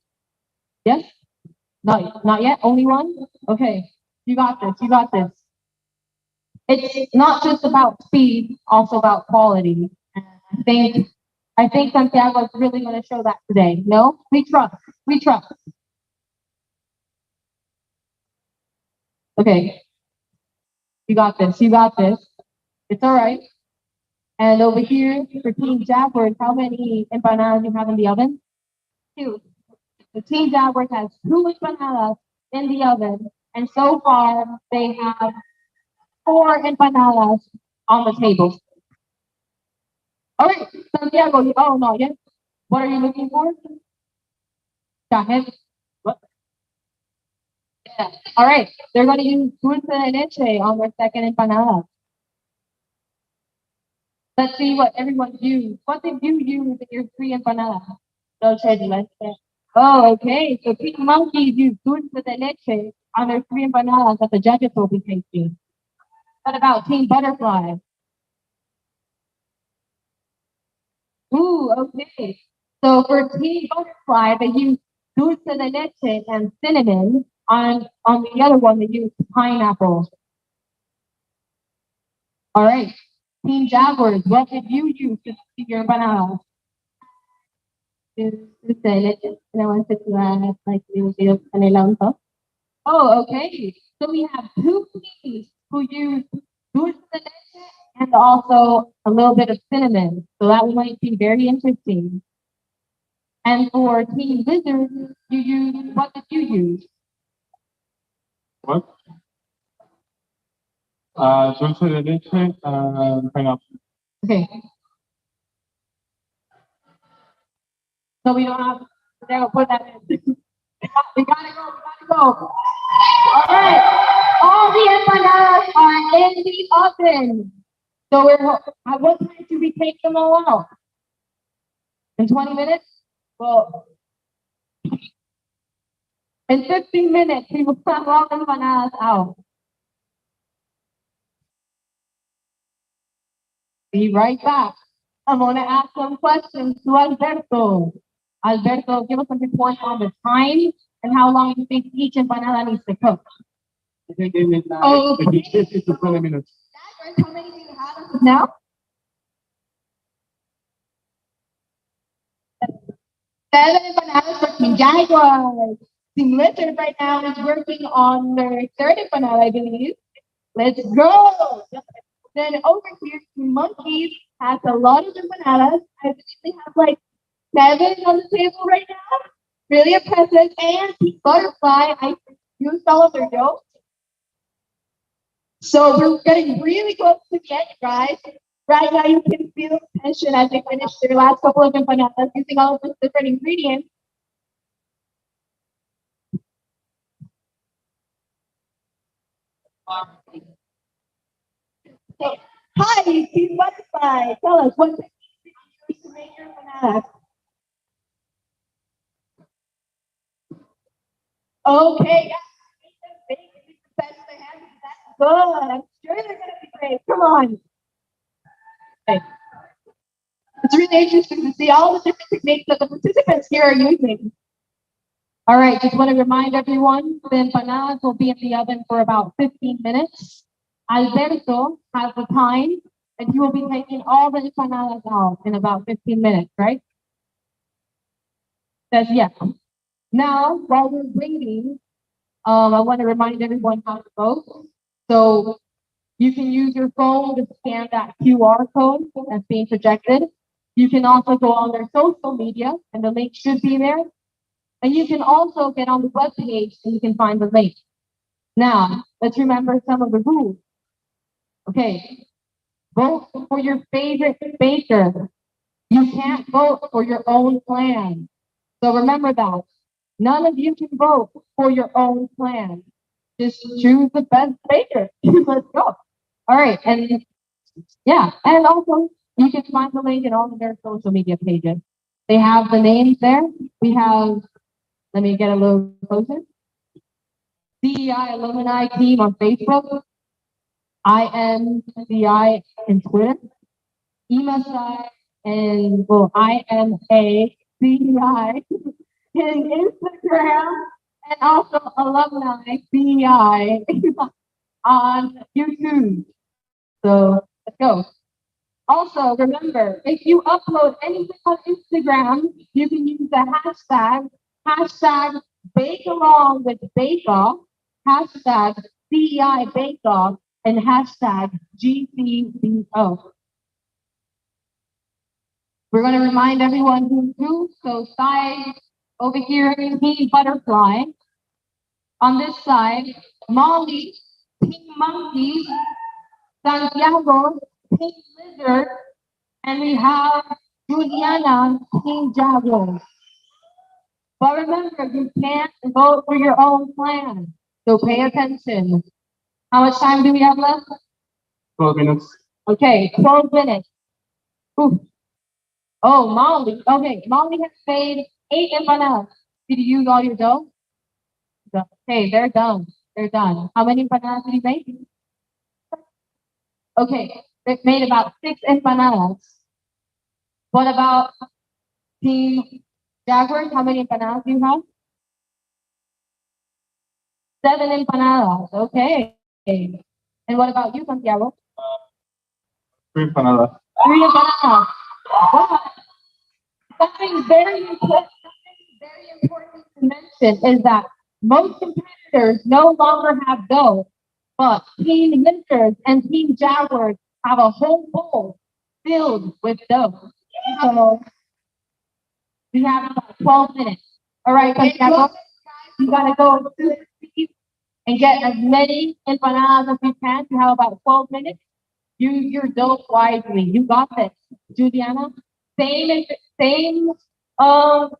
Yes? Not yet? Only 1? Okay. You got this. You got this. It's not just about speed, also about quality. And I think Santiago is really going to show that today. No? We trust. We trust. Okay. You got this. You got this. It's all right. And over here for Team Jaguars, how many empanadas you have in the oven? 2. The Team Jaguars has 2 empanadas in the oven, and so far they have 4 empanadas on the table. All right, Santiago. Oh no, yes. What are you looking for? Cajes. What? Yeah. All right, they're going to use dulce de leche on their 2nd empanada. Let's see what everyone used. What did you use in your 3 empanadas? Dulce de leche. Oh, okay. So Team Monkeys use dulce de leche on their 3 empanadas that the judges will be tasting. What about Team Butterfly? Ooh, okay. So for Team Butterfly, they use dulce de leche and cinnamon. On the other one, they use pineapple. All right. Team Jaguars, what did you use to see your empanada? Dulce de leche. And I wanted to add like a little bit of canela on top. Oh, okay. So we have 2 teams who use dulce de leche and also a little bit of cinnamon. So that might be very interesting. And for Team Lizard, what did you use?
What? Dulce de leche and pineapple.
Okay. So we don't have to put that in. We gotta go, we gotta go. All right. All the empanadas are in the oven. So at what time do we take them all out? In 20 minutes? Well, in 15 minutes, we will have all the empanadas out. Be right back. I'm going to ask some questions to Alberto. Alberto, give us a report on the time and how long you think each empanada needs to cook.
I think it is
Oh,
maybe 50 to 20 minutes.
How many do you have as of now? 7 empanadas for Team Jaguars. Team Lizard right now is working on their 3rd empanada, I believe. Let's go. Then over here, Team Monkeys has a lot of empanadas. I believe they have like 7 on the table right now. Really impressive. And Team Butterfly, I used all of their dough. So we're getting really close to the end, guys. Right now, you can feel the tension as they finish their last couple of empanadas using all of those different ingredients. Hi, Team Butterfly. Tell us what techniques did you use to make your empanadas? Okay, yeah. Make them big and make the best they have. That's good. I'm sure they're gonna be great. Come on. Okay. It's really interesting to see all the different techniques that the participants here are using.
All right, just want to remind everyone, the empanadas will be in the oven for about 15 minutes. Alberto has the time, and he will be taking all the empanadas out in about 15 minutes, right? Says yes. Now, while we're waiting, I want to remind everyone how to vote. So you can use your phone to scan that QR code that's being projected. You can also go on their social media, and the link should be there. And you can also get on the webpage and you can find the link. Now, let's remember some of the rules. Okay, vote for your favorite baker. You can't vote for your own plan. So remember that. None of you can vote for your own plan. Just choose the best baker. Let's go. All right, and yeah, and also you can find the link in all of their social media pages. They have the names there. We have, let me get a little closer. CEI Alumni team on Facebook, IMCI in Twitter, EMSI and IMACEI in Instagram, and also Alumni CEI on YouTube. So let's go. Also, remember, if you upload anything on Instagram, you can use the hashtag bake along with Bake-Off, hashtag CEI Bake-Off, and hashtag GCBO. We're going to remind everyone who's who. So side over here, Team Butterfly. On this side, Molly, Team Monkeys, Santiago, Team Lizard, and we have Juliana, Team Jaguars. But remember, you can't vote for your own plan. So pay attention. How much time do we have left?
12 minutes.
Okay, 12 minutes. Ooh. Oh, Molly. Okay, Molly has made 8 empanadas. Did you use all your dough? Okay, they're done. They're done. How many empanadas did you make? Okay, they made about 6 empanadas. What about Team Jaguars? How many empanadas do you have? 7 empanadas. Okay. And what about you, Santiago?
3 empanadas.
3 empanadas. But something very important to mention is that most competitors no longer have dough, but Team Lizards and Team Jaguars have a whole bowl filled with dough. So we have about 12 minutes. All right, Santiago, you gotta go to the seat and get as many empanadas as you can. You have about 12 minutes. Use your dough wisely. You got this. Juliana, same But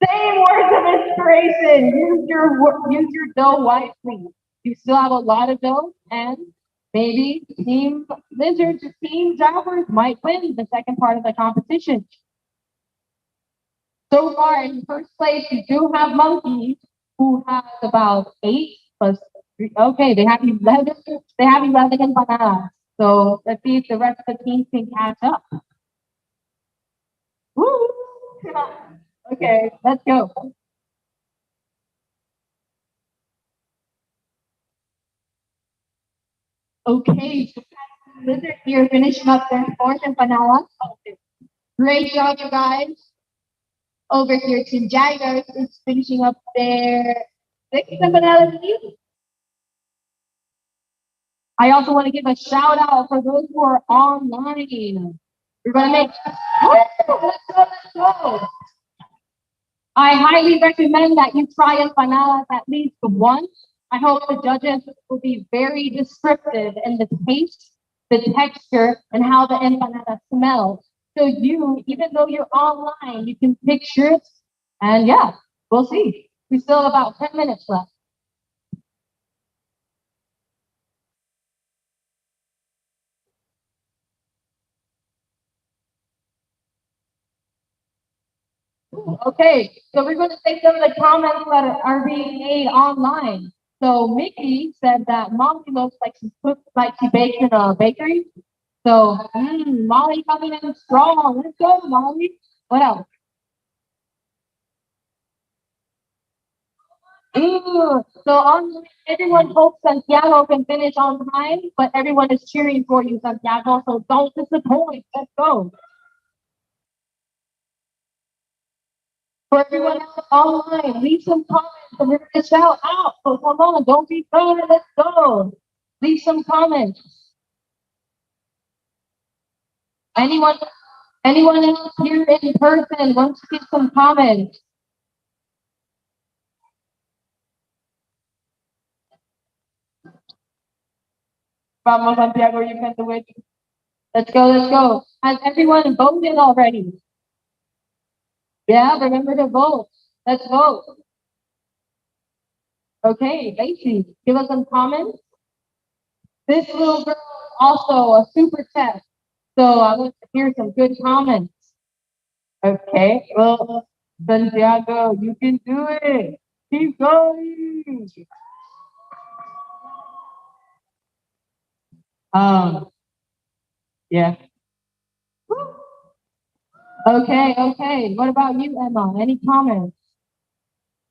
same words of inspiration. Use your dough wisely. You still have a lot of dough, and maybe Team Lizards or Team Jaguars might win the second part of the competition. So far in first place, you do have Monkey, who has about 8 plus 3. Okay, they have 11. They have 11 empanadas. So let's see if the rest of the team can catch up. Woo! Okay, let's go. Okay, so Lizard here finishing up their fourth empanada. Great job, you guys. Over here, Team Jaguars is finishing up their sixth empanada. I also want to give a shout out for those who are online. We're gonna make. Let's go, let's go. I highly recommend that you try empanadas at least once. I hope the judges will be very descriptive in the taste, the texture, and how the empanada smells. So you, even though you're online, you can picture it. And yeah, we'll see. We still have about 10 minutes left. Okay, so we're going to take some of the comments that are being made online. So Mickey said that Molly looks like she cooks like she bakes in a bakery. So Molly coming in strong. Let's go, Molly. What else? So online, everyone hopes Santiago can finish on time, but everyone is cheering for you, Santiago. So don't disappoint. Let's go. For everyone else online, leave some comments and we're gonna shout out. So come on, don't be shy. Let's go. Leave some comments. Anyone, anyone else here in person wants to give some comments? Vamos, Santiago, you can do it. Let's go, let's go. Has everyone voted already? Yeah, remember to vote. Let's vote. Okay, Lacey, give us some comments. This little girl is also a super test. So I want to hear some good comments. Okay, well, Santiago, you can do it. Keep going. Yeah. Okay, okay. What about you, Emma? Any comments?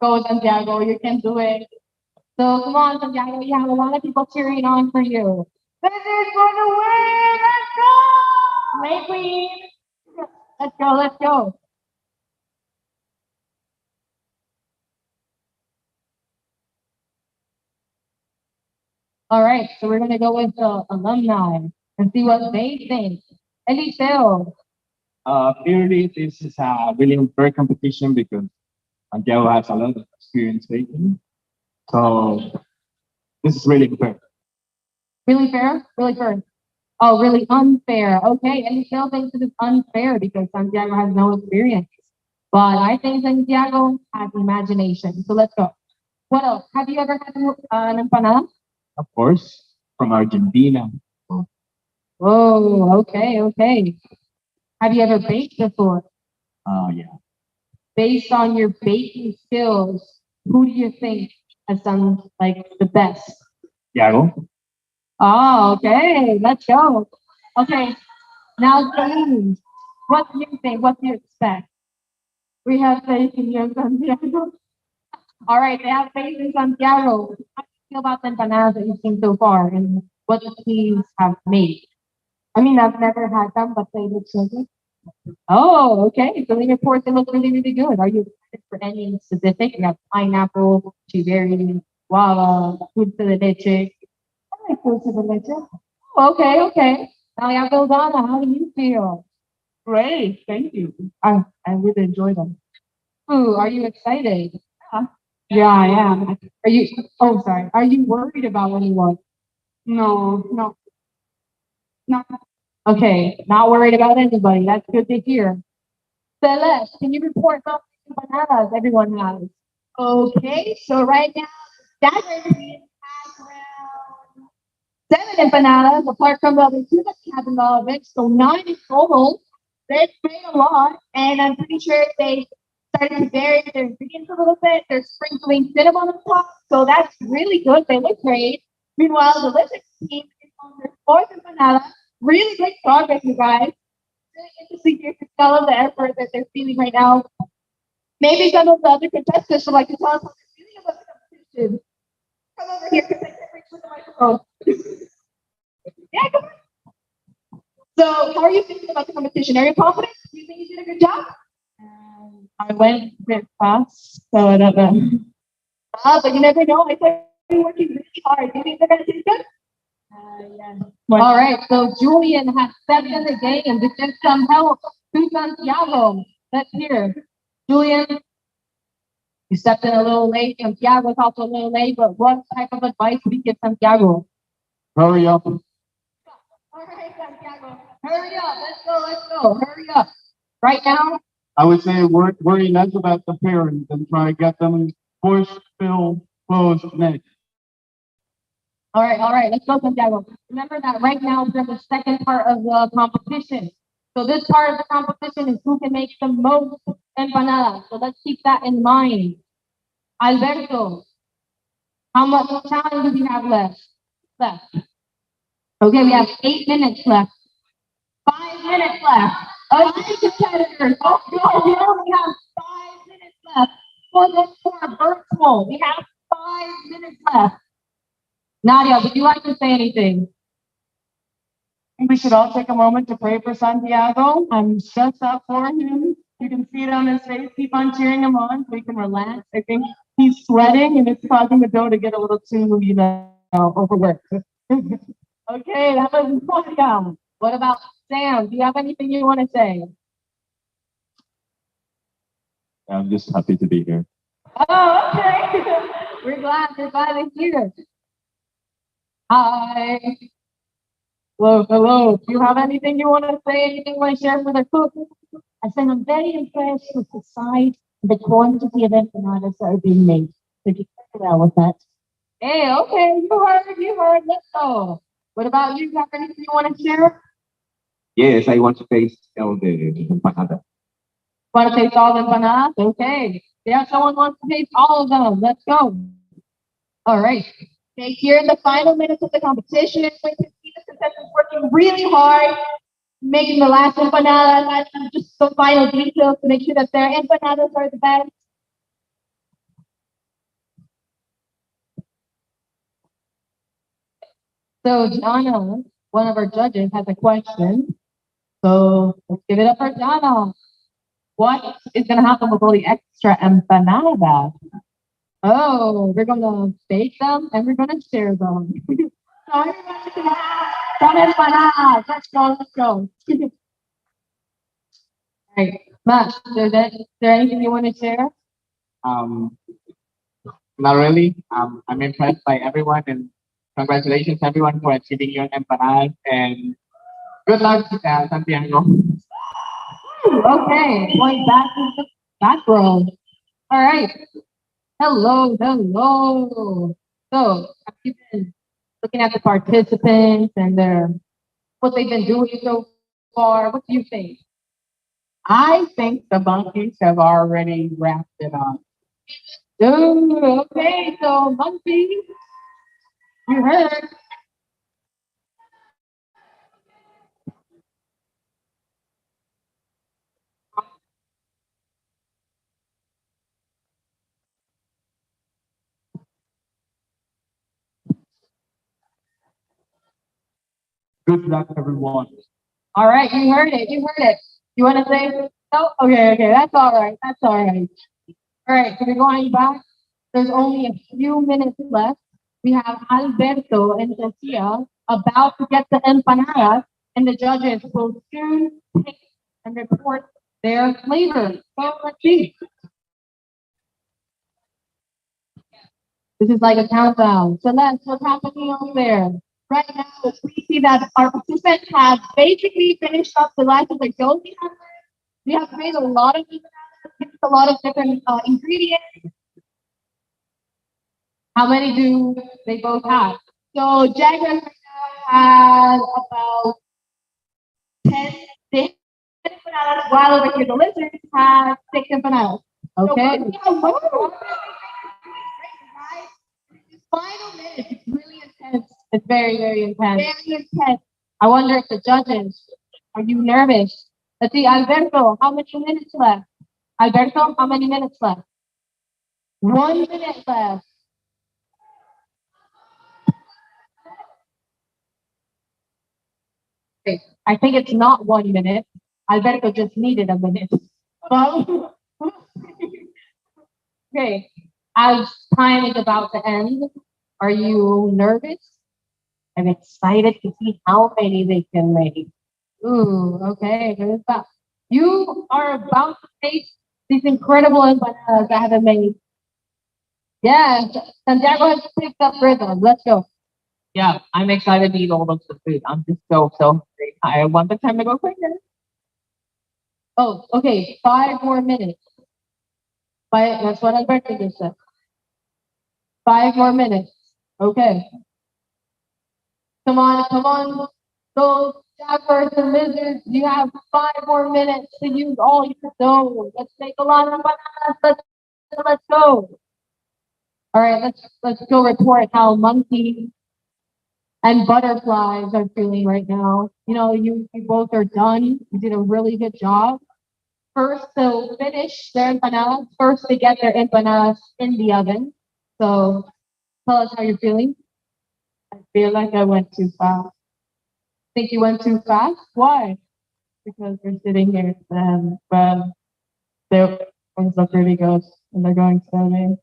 Go, Santiago, you can do it. So come on, Santiago, you have a lot of people cheering on for you. This is going to win! Let's go! May Queen! Let's go, let's go. All right, so we're gonna go with the alumni and see what they think. Eliseo.
Clearly, this is a really unfair competition because Santiago has a lot of experience baking. So this is really unfair.
Really fair? Really fair. Oh, really unfair. Okay, Eliseo thinks it is unfair because Santiago has no experience. But I think Santiago has imagination. So let's go. What else? Have you ever had an empanada?
Of course, from Argentina.
Oh, okay, okay. Have you ever baked before?
Yeah.
Based on your baking skills, who do you think has done like the best?
Thiago?
Oh, okay. Let's go. Okay. Now, James, what do you think? What do you expect? We have faith in you, Santiago. All right, they have faith in Santiago. How do you feel about the empanadas that you've seen so far and what the teams have made? I mean, I've never had them, but they look so good. Oh, okay. So the reports they look really, really good. Are you excited for any specific? You have pineapple, cherry, guava, dulce de leche. I like dulce de leche. Oh, okay, okay. Now, Donna, how do you feel? Great, thank you. I really enjoy them. Ooh, are you excited? Huh? Yeah, I am. Are you? Oh, sorry. Are you worried about anyone? No, no, no. Okay, not worried about anybody. That's good to hear. Celeste, can you report how many empanadas everyone has?
Okay, so right now, that team has around 7 empanadas, apart from the other two that we have involved in. So 9 in total. They've made a lot, and I'm pretty sure they started to vary their ingredients a little bit. They're sprinkling cinnamon on top, so that's really good. They look great. Meanwhile, the Olympics team is on their fourth empanada. Really great progress, you guys. Really interesting to tell them the effort that they're feeling right now. Maybe some of the other contestants would like to tell us how they're feeling about the competition. Come over here because I can't reach with the microphone. Yeah, come on. So, how are you feeling about the competition? Are you confident? Do you think you did a good job?
I went a bit fast, so I don't know.
But you never know. I thought you were working really hard. Do you think they're going to do good?
Yeah.
All right, so Julian has stepped in the game to get some help to Santiago. Let's hear. Julian, you stepped in a little late. Santiago's also a little late, but what type of advice would you give Santiago?
Hurry up.
All right, Santiago. Hurry up. Let's go. Hurry up.
Right now,
I would say worry less about the parents and try to get them push, fill, close next.
all right, let's go, Santiago. Remember that right now we're in the second part of the competition. So this part of the competition is who can make the most empanadas. So let's keep that in mind. Alberto, how much time do we have left? Okay, we have 8 minutes left. 5 minutes left. Okay, competitors. Oh, no, we only have 5 minutes left for this virtual. We have 5 minutes left. Nadia, would you like to say anything?
I think we should all take a moment to pray for Santiago. I'm stressed out for him. You can see it on his face. Keep on cheering him on so he can relax. I think he's sweating and it's causing the dough to get a little too, overworked.
Okay, that was Nadia. What about Sam? Do you have anything you want to say?
I'm just happy to be here.
Oh, okay. We're glad to hear. Hi. Hello. Do you have anything you want to say? Anything you want to share with our cook?
I said I'm very impressed with the size and the quantity of empanadas that are being made. So just check it out with that.
Hey, okay, you heard. Let's go. What about you? Have anything you want to share?
Yes, I want to taste all the empanada.
Want to taste all the empanadas? Okay. Yeah, someone wants to taste all of them. Let's go. All right.
Okay, here in the final minutes of the competition, we can see the contestants working really hard, making the last empanadas, and just some final details to make sure that their empanadas are the best.
So Jana, one of our judges, has a question. So let's give it up for Jana. What is going to happen with all the extra empanadas? Oh, we're going to bake them and we're going to share them. So everybody's going to have some empanadas. Let's go. All right, Matt, is there anything you want to share?
Um, Not really. I'm impressed by everyone and congratulations everyone for achieving your empanadas and good luck, Santiago.
Okay, going back to the background. All right. Hello. So, have you been looking at the participants and what they've been doing so far? What do you think?
I think the monkeys have already wrapped it up.
Oh, okay. So, Monkey, you heard.
Good luck, everyone.
All right, you heard it. You want to say no? Okay. That's all right. All right, so we're going back. There's only a few minutes left. We have Alberto and Sofia about to get the empanadas, and the judges will soon pick and report their flavor. So let's see. This is like a countdown. Celeste, what's happening over there?
Right now, we see that our participants have basically finished up the last of the dough we have. We have made a lot of a lot of different ingredients.
How many do they both have?
So Jaguars right now has about 10 empanadas, while over here the lizards have 6 empanadas.
Okay.
So we have much more. This final minute, it's really intense.
It's very, very intense.
Very intense.
I wonder if the judges, are you nervous? Let's see, Alberto, how many minutes left? Alberto, how many minutes left? 1 minute left. Okay, I think it's not 1 minute. Alberto just needed a minute. Well, okay, as time is about to end, are you nervous? I'm excited to see how many they can make. Ooh, okay, there's that. You are about to taste these incredible empanadas I haven't made. Yes, Santiago has picked up rhythm. Let's go. Yeah, I'm excited to eat all of the food. I'm just so hungry. I want the time to go quicker. Oh, okay, 5 more minutes. That's what Alberto just said. 5 more minutes. Okay. Come on. Those jaguars and lizards, you have 5 more minutes to use all your dough. Let's make a lot of bananas. Let's go. All right, let's go report how monkeys and butterflies are feeling right now. You both are done. You did a really good job. First, they'll finish their empanadas. First, they get their empanadas in the oven. So, tell us how you're feeling. I feel like I went too fast. Think you went too fast? Why? Because we're sitting here, but their ones look really good, and they're going slowly.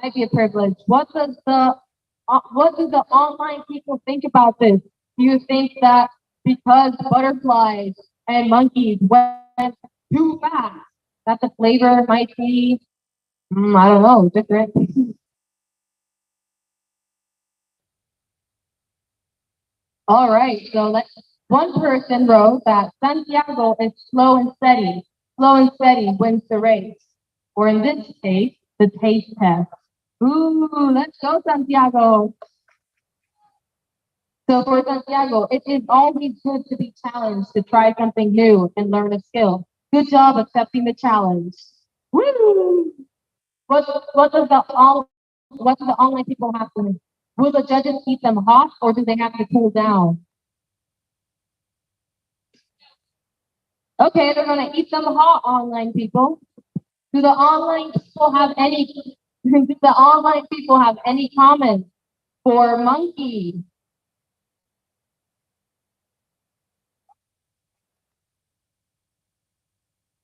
Might be a privilege. What do the online people think about this? Do you think that because butterflies and monkeys went too fast, that the flavor might be, I don't know, different? All right, so one person wrote that Santiago is slow and steady. Slow and steady wins the race. Or in this case, the taste test. Ooh, let's go, Santiago. So for Santiago, it is always good to be challenged, to try something new and learn a skill. Good job accepting the challenge. Woo! What do the online people have to do? Will the judges keep them hot or do they have to cool down? Okay, they're gonna eat them hot, online people. Do the online people have any do the online people have any comments for monkey?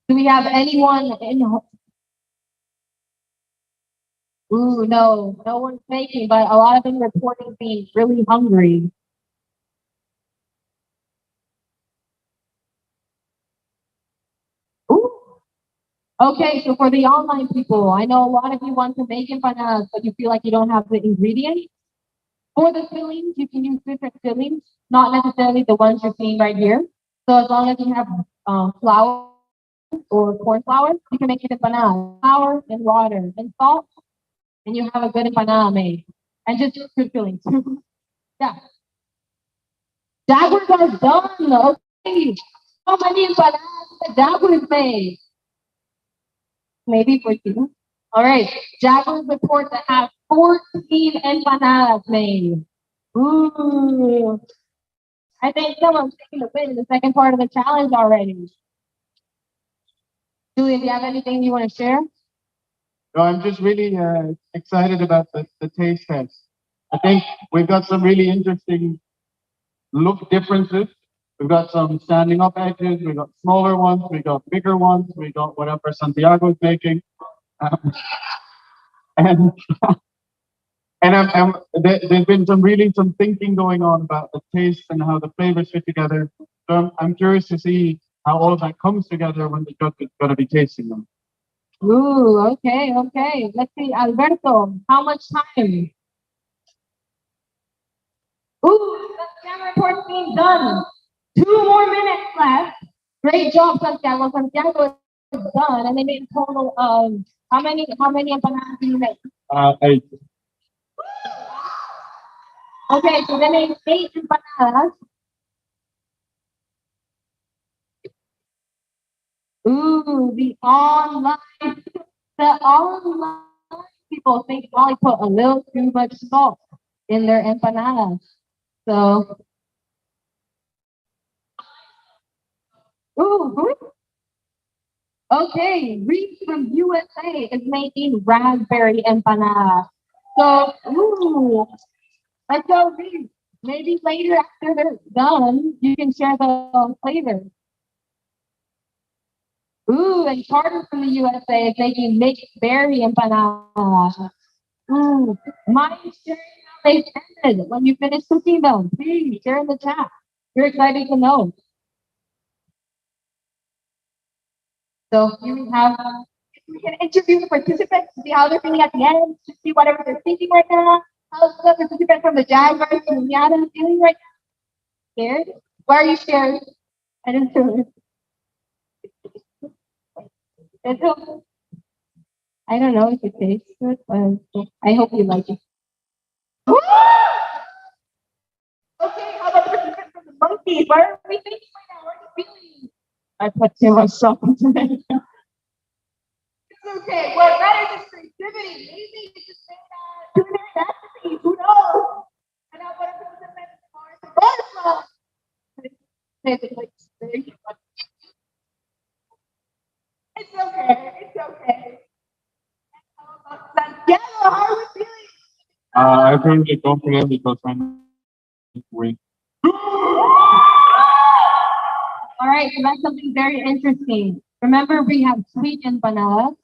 Do we have anyone in? Ooh, no one's making, but a lot of them reporting being really hungry. Ooh. Okay, so for the online people, I know a lot of you want to make empanadas, but you feel like you don't have the ingredients. For the fillings, you can use different fillings, not necessarily the ones you're seeing right here. So as long as you have flour or corn flour, you can make it empanada. Flour and water and salt, and you have a good empanada made. And just good fillings. Yeah. Jaguars are done. Okay. How many empanadas the Jaguars made? Maybe 14. All right. Jaguars report to have 14 empanadas made. Ooh. I think someone's taking the win in the second part of the challenge already. Julia, do you have anything you want to share?
No, I'm just really excited about the taste test. I think we've got some really interesting look differences. We've got some standing up edges, we've got smaller ones, we've got bigger ones, we've got whatever Santiago's making. Um, and there's been some thinking going on about the taste and how the flavors fit together. So I'm curious to see how all of that comes together when the judge is going to be tasting them.
Ooh, okay. Let's see, Alberto, how much time? Ooh, the camera report's being done. 2 more minutes left. Great job, Santiago. Santiago is done, and they made a total of how many empanadas did you make?
8.
Okay, so they made 8 empanadas. Ooh, the online people think probably put a little too much salt in their empanadas. So, ooh, okay, Reese from USA is making raspberry empanadas. So, ooh, let's go, Reese. Maybe later after they're done, you can share the flavor. Ooh, and Carter from the USA is making mixed berry empanadas. Ooh, mind sharing how they ended when you finish cooking them. Please share in the chat. We're excited to know. So here we can interview the participants to see how they're feeling at the end, to see whatever they're thinking right now. How's the participant from the Jaguars and Miata feeling right now? Scared? Why are you scared? I didn't do it. I don't know if it tastes good, but I hope you like it. Okay, how about the participant from the monkeys? What are we thinking right now? What are you feeling? I put too much salt into it. It's okay. What matters is creativity. Maybe it's just culinary masterpiece. Who knows? And now what if it's a butterfly? It's okay. It's okay. Santiago, how are we feeling?
I'm really confident because I'm win.
All right, so that's something very interesting. Remember, we have sweet empanadas.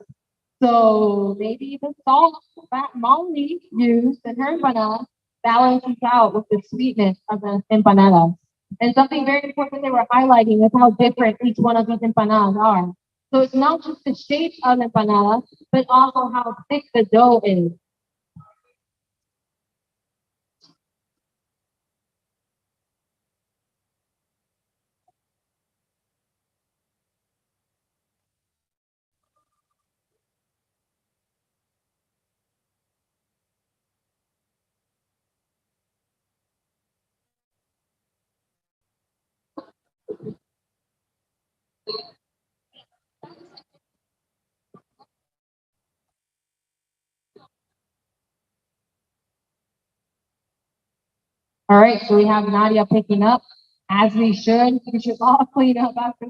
So maybe the salt that Molly used in her empanada balances out with the sweetness of the empanada. And something very important they were highlighting is how different each one of these empanadas are. So it's not just the shape of the empanada, but also how thick the dough is. All right, so we have Nadia picking up as we should. We should all clean up after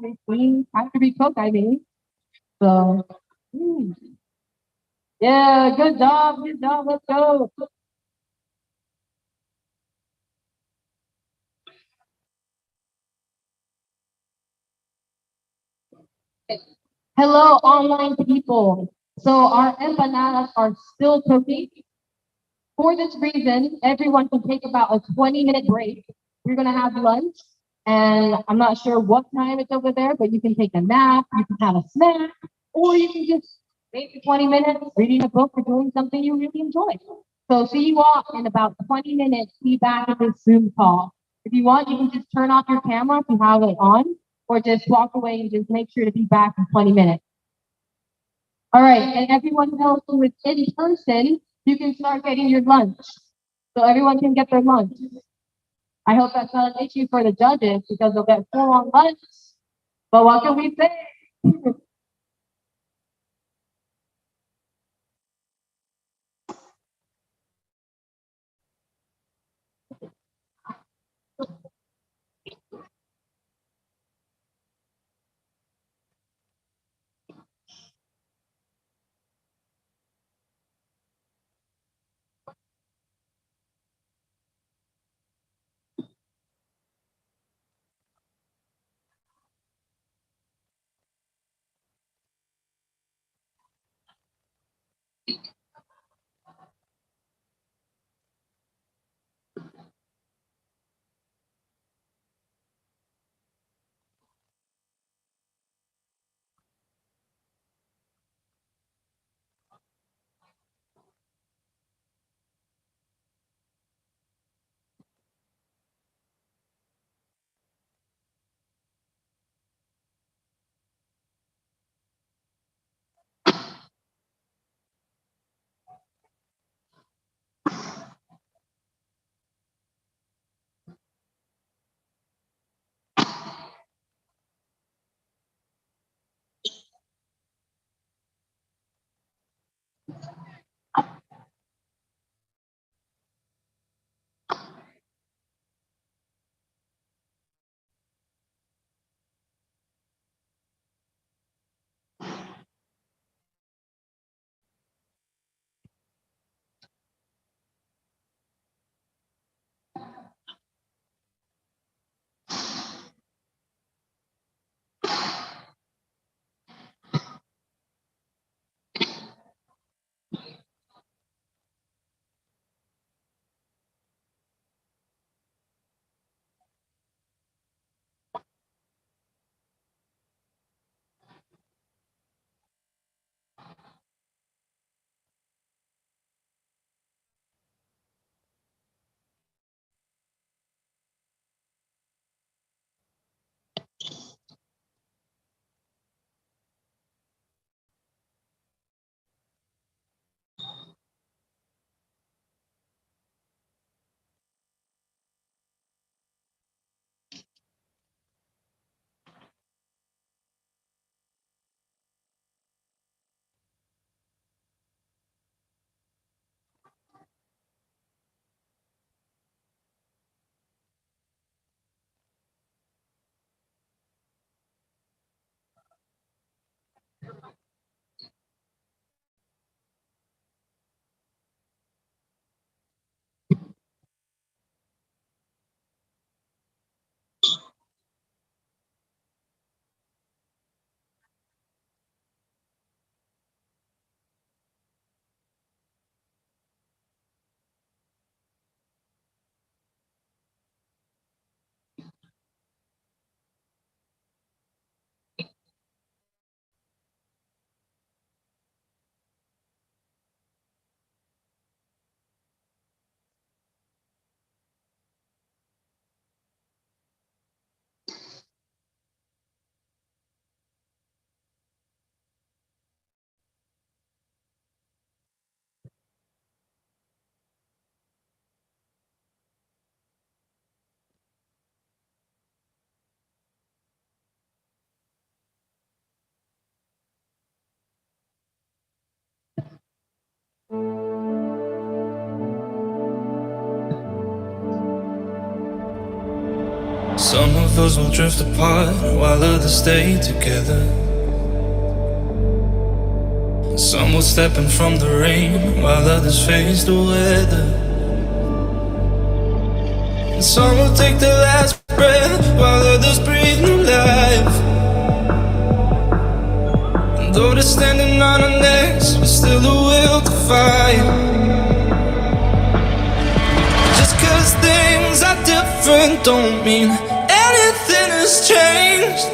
we cook, I mean. So, hmm. Yeah, good job, let's go. Hello, online people. So our empanadas are still cooking. For this reason, everyone can take about a 20-minute break. You're gonna have lunch, and I'm not sure what time it's over there, but you can take a nap, you can have a snack, or you can just maybe 20 minutes reading a book or doing something you really enjoy. So see you all in about 20 minutes. Be back at this Zoom call. If you want, you can just turn off your camera if you have it on, or just walk away and just make sure to be back in 20 minutes. All right, and everyone else who is in person, you can start getting your lunch. So everyone can get their lunch. I hope that's not an issue for the judges because they'll get full on lunch. But what can we say?
Some of us will drift apart while others stay together. Some will step in from the rain while others face the weather. And some will take their last breath while others breathe new life. And though they're standing on our necks, there's still a will to fight. Just 'cause things are different don't mean anything has changed.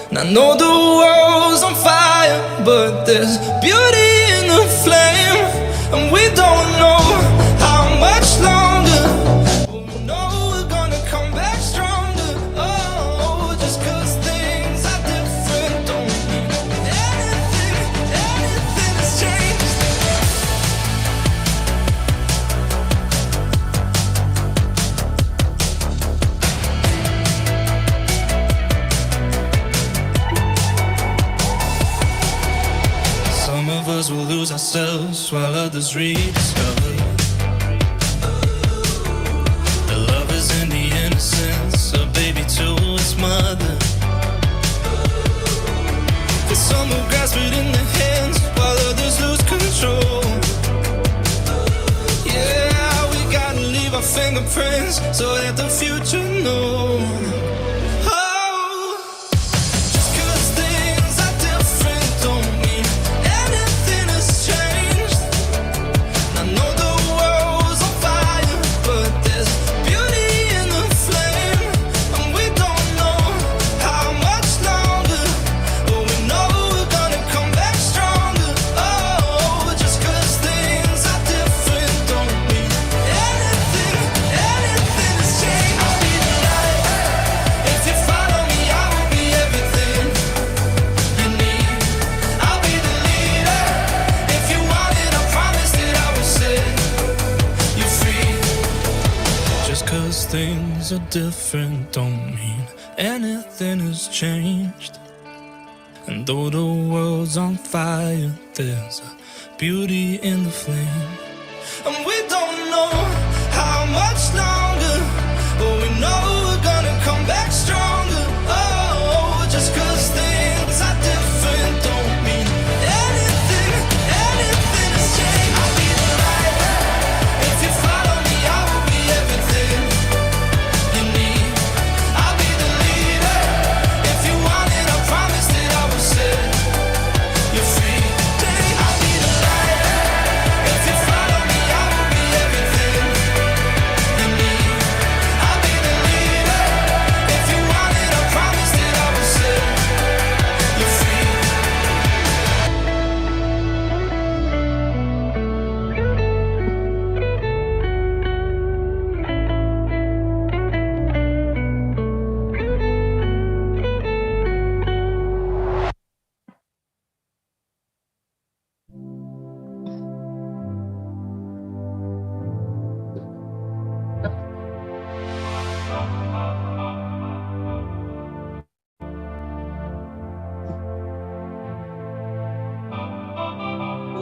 And I know the world's on fire, but there's beauty in the flame. And we don't know how much longer, but we know we're gonna come back stronger. Oh, just 'cause things are different don't mean anything has changed. Some of us will lose ourselves while others rediscover. The love is in the innocence of baby to its mother. And some will grasp it in their hands while others lose control. Yeah, we gotta leave our fingerprints so that the future knows. Things are different don't mean anything has changed. And though the world's on fire, there's a beauty in the flame. And we don't know how much longer, but we know we're gonna come back stronger. Oh, just 'cause things are different don't mean anything has changed. I'll be the light. If you follow me, I will be everything.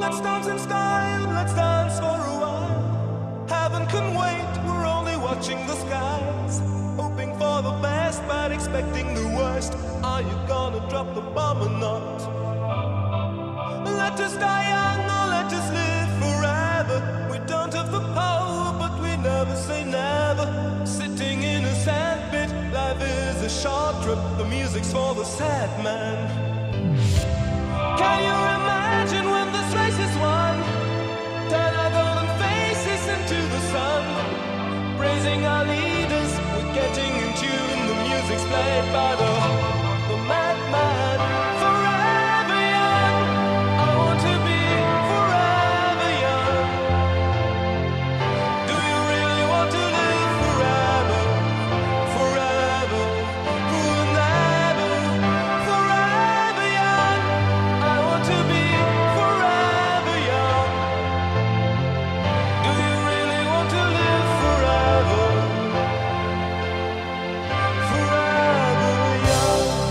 Let's dance in style, let's dance for a while. Heaven can wait, we're only watching the skies. Hoping for the best, but expecting the worst. Are you gonna drop the bomb or not? Let us die young or let us live forever. We don't have the power, but we never say never. Sitting in a sandpit, life is a short trip. The music's for the sad man. Can you imagine when this race is won? Turn our golden faces into the sun. Praising our leaders, we're getting in tune. The music's played by the madman. Forever young, I want to be forever young. Do you really want to live forever? Forever, forever, forever young. I want to be forever young. Do you really want to live forever? Forever young.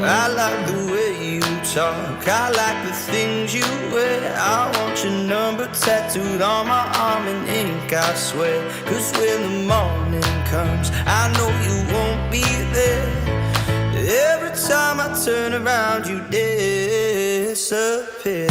I like the way you talk, I like the things you wear. I want your number tattooed on my arm in ink, I swear. Cause when the morning comes, I know you won't be there. Every time I turn around, you disappear.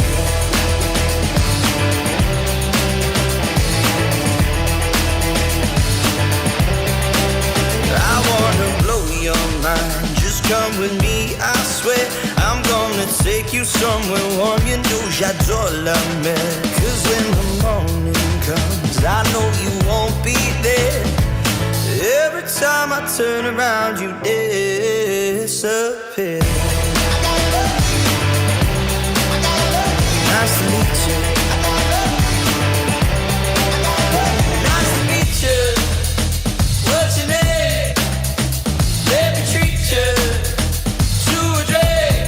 I wanna blow your mind, just come with me, I swear. I'm gonna take you somewhere warm, you know j'adore la mer. Cause when the morning comes, I know you won't be there. Every time I turn around, you disappear. Nice to meet you. Nice to meet you. What's your name? Let me treat you to a drink.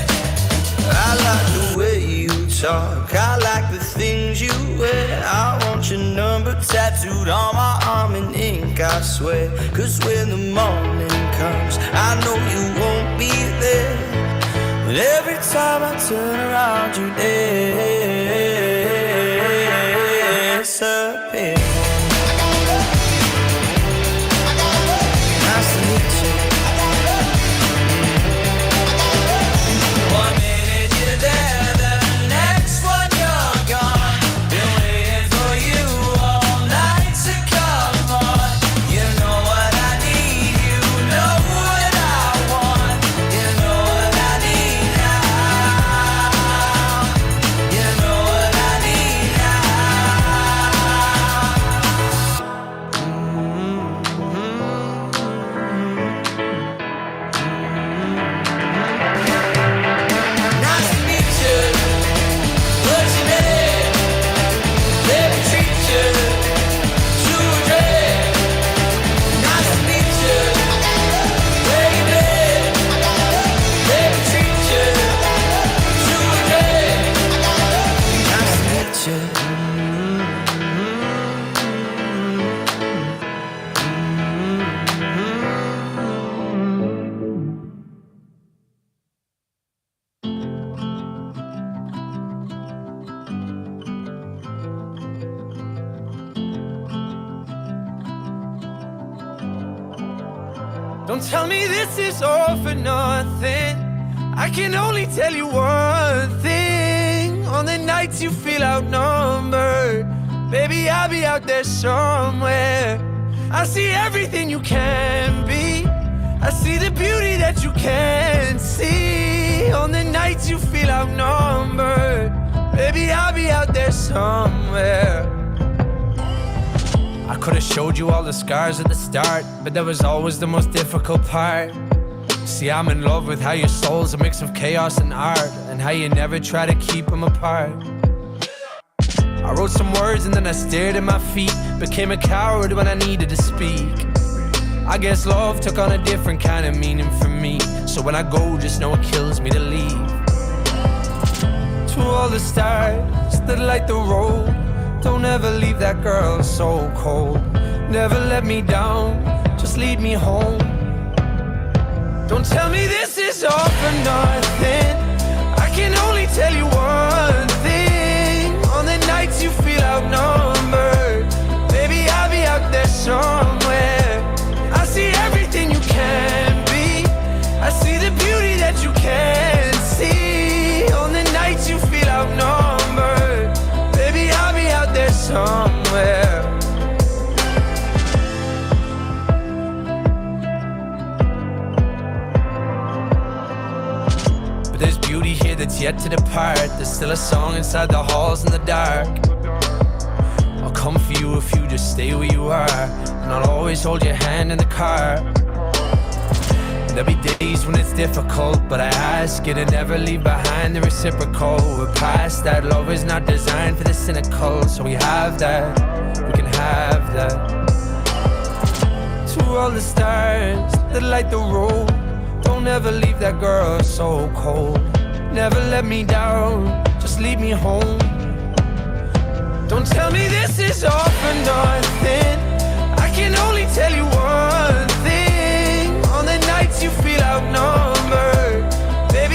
I like the way you talk, I like the things you wear. I want your number tattooed on my arm in ink, I swear. Cause when the morning comes, I know you won't be there. But every time I turn around, you disappear. Nice to meet you. One minute you're there, the next one you're gone. Been waiting for you all night to come on. You know what I need, you know what I want. You know what I need now. You know what I need Nice to meet you. What's your name? Let me treat you to a drink. Nice to meet you, baby. Let me treat you to a drink. Nice to meet you.
Don't tell me this is all for nothing. I can only tell you one thing. On the nights you feel outnumbered, baby, I'll be out there somewhere. I see everything you can be, I see the beauty that you can't see. On the nights you feel outnumbered, baby, I'll be out there somewhere. I could've showed you all the scars at the start, but that was always the most difficult part. See, I'm in love with how your soul's a mix of chaos and art, and how you never try to keep them apart. I wrote some words and then I stared at my feet, became a coward when I needed to speak. I guess love took on a different kind of meaning for me, so when I go, just know it kills me to leave. To all the stars that light the road, don't ever leave that girl so cold. Never let me down, just lead me home. Don't tell me this is all for nothing. I can only tell you one thing. On the nights you feel outnumbered, baby, I'll be out there somewhere. I see everything you can be, I see the beauty that you can't see. On the nights you feel outnumbered, baby, I'll be out there somewhere. But there's beauty here that's yet to depart. There's still a song inside the halls in the dark. I'll come for you if you just stay where you are, and I'll always hold your hand in the car. There'll be days when it's difficult, but I ask you to never leave behind the reciprocal. We're past that, love is not designed for the cynical, so we have that, we can have that. To all the stars that light the road, don't ever leave that girl so cold. Never let me down, just lead me home. Don't tell me this is all for nothing. I can only tell you one thing. On the nights you feel outnumbered, baby,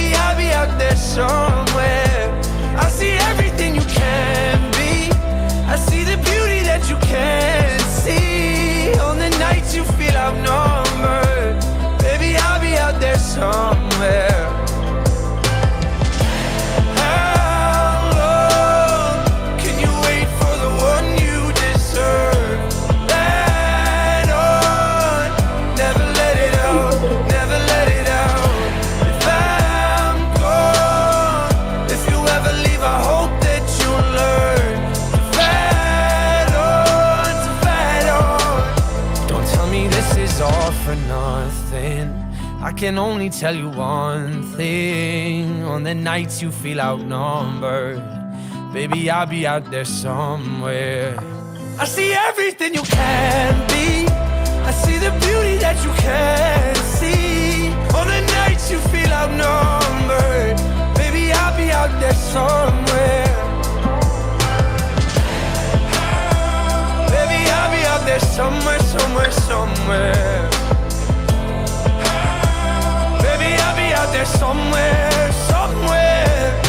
outnumbered. Baby, I'll be out there somewhere. How long can you wait for the one you deserve? Let on, never let it out, never let it out. If I'm gone, if you ever leave, I hope that you'll learn to fight on, to fight on. Don't tell me this is all for nothing. I can only tell you one thing. On the nights you feel outnumbered, baby, I'll be out there somewhere. I see everything you can be. I see the beauty that you can't see. On the nights you feel outnumbered, baby, I'll be out there somewhere. Baby, I'll be out there somewhere, somewhere, somewhere. Baby, I'll be out there somewhere, somewhere.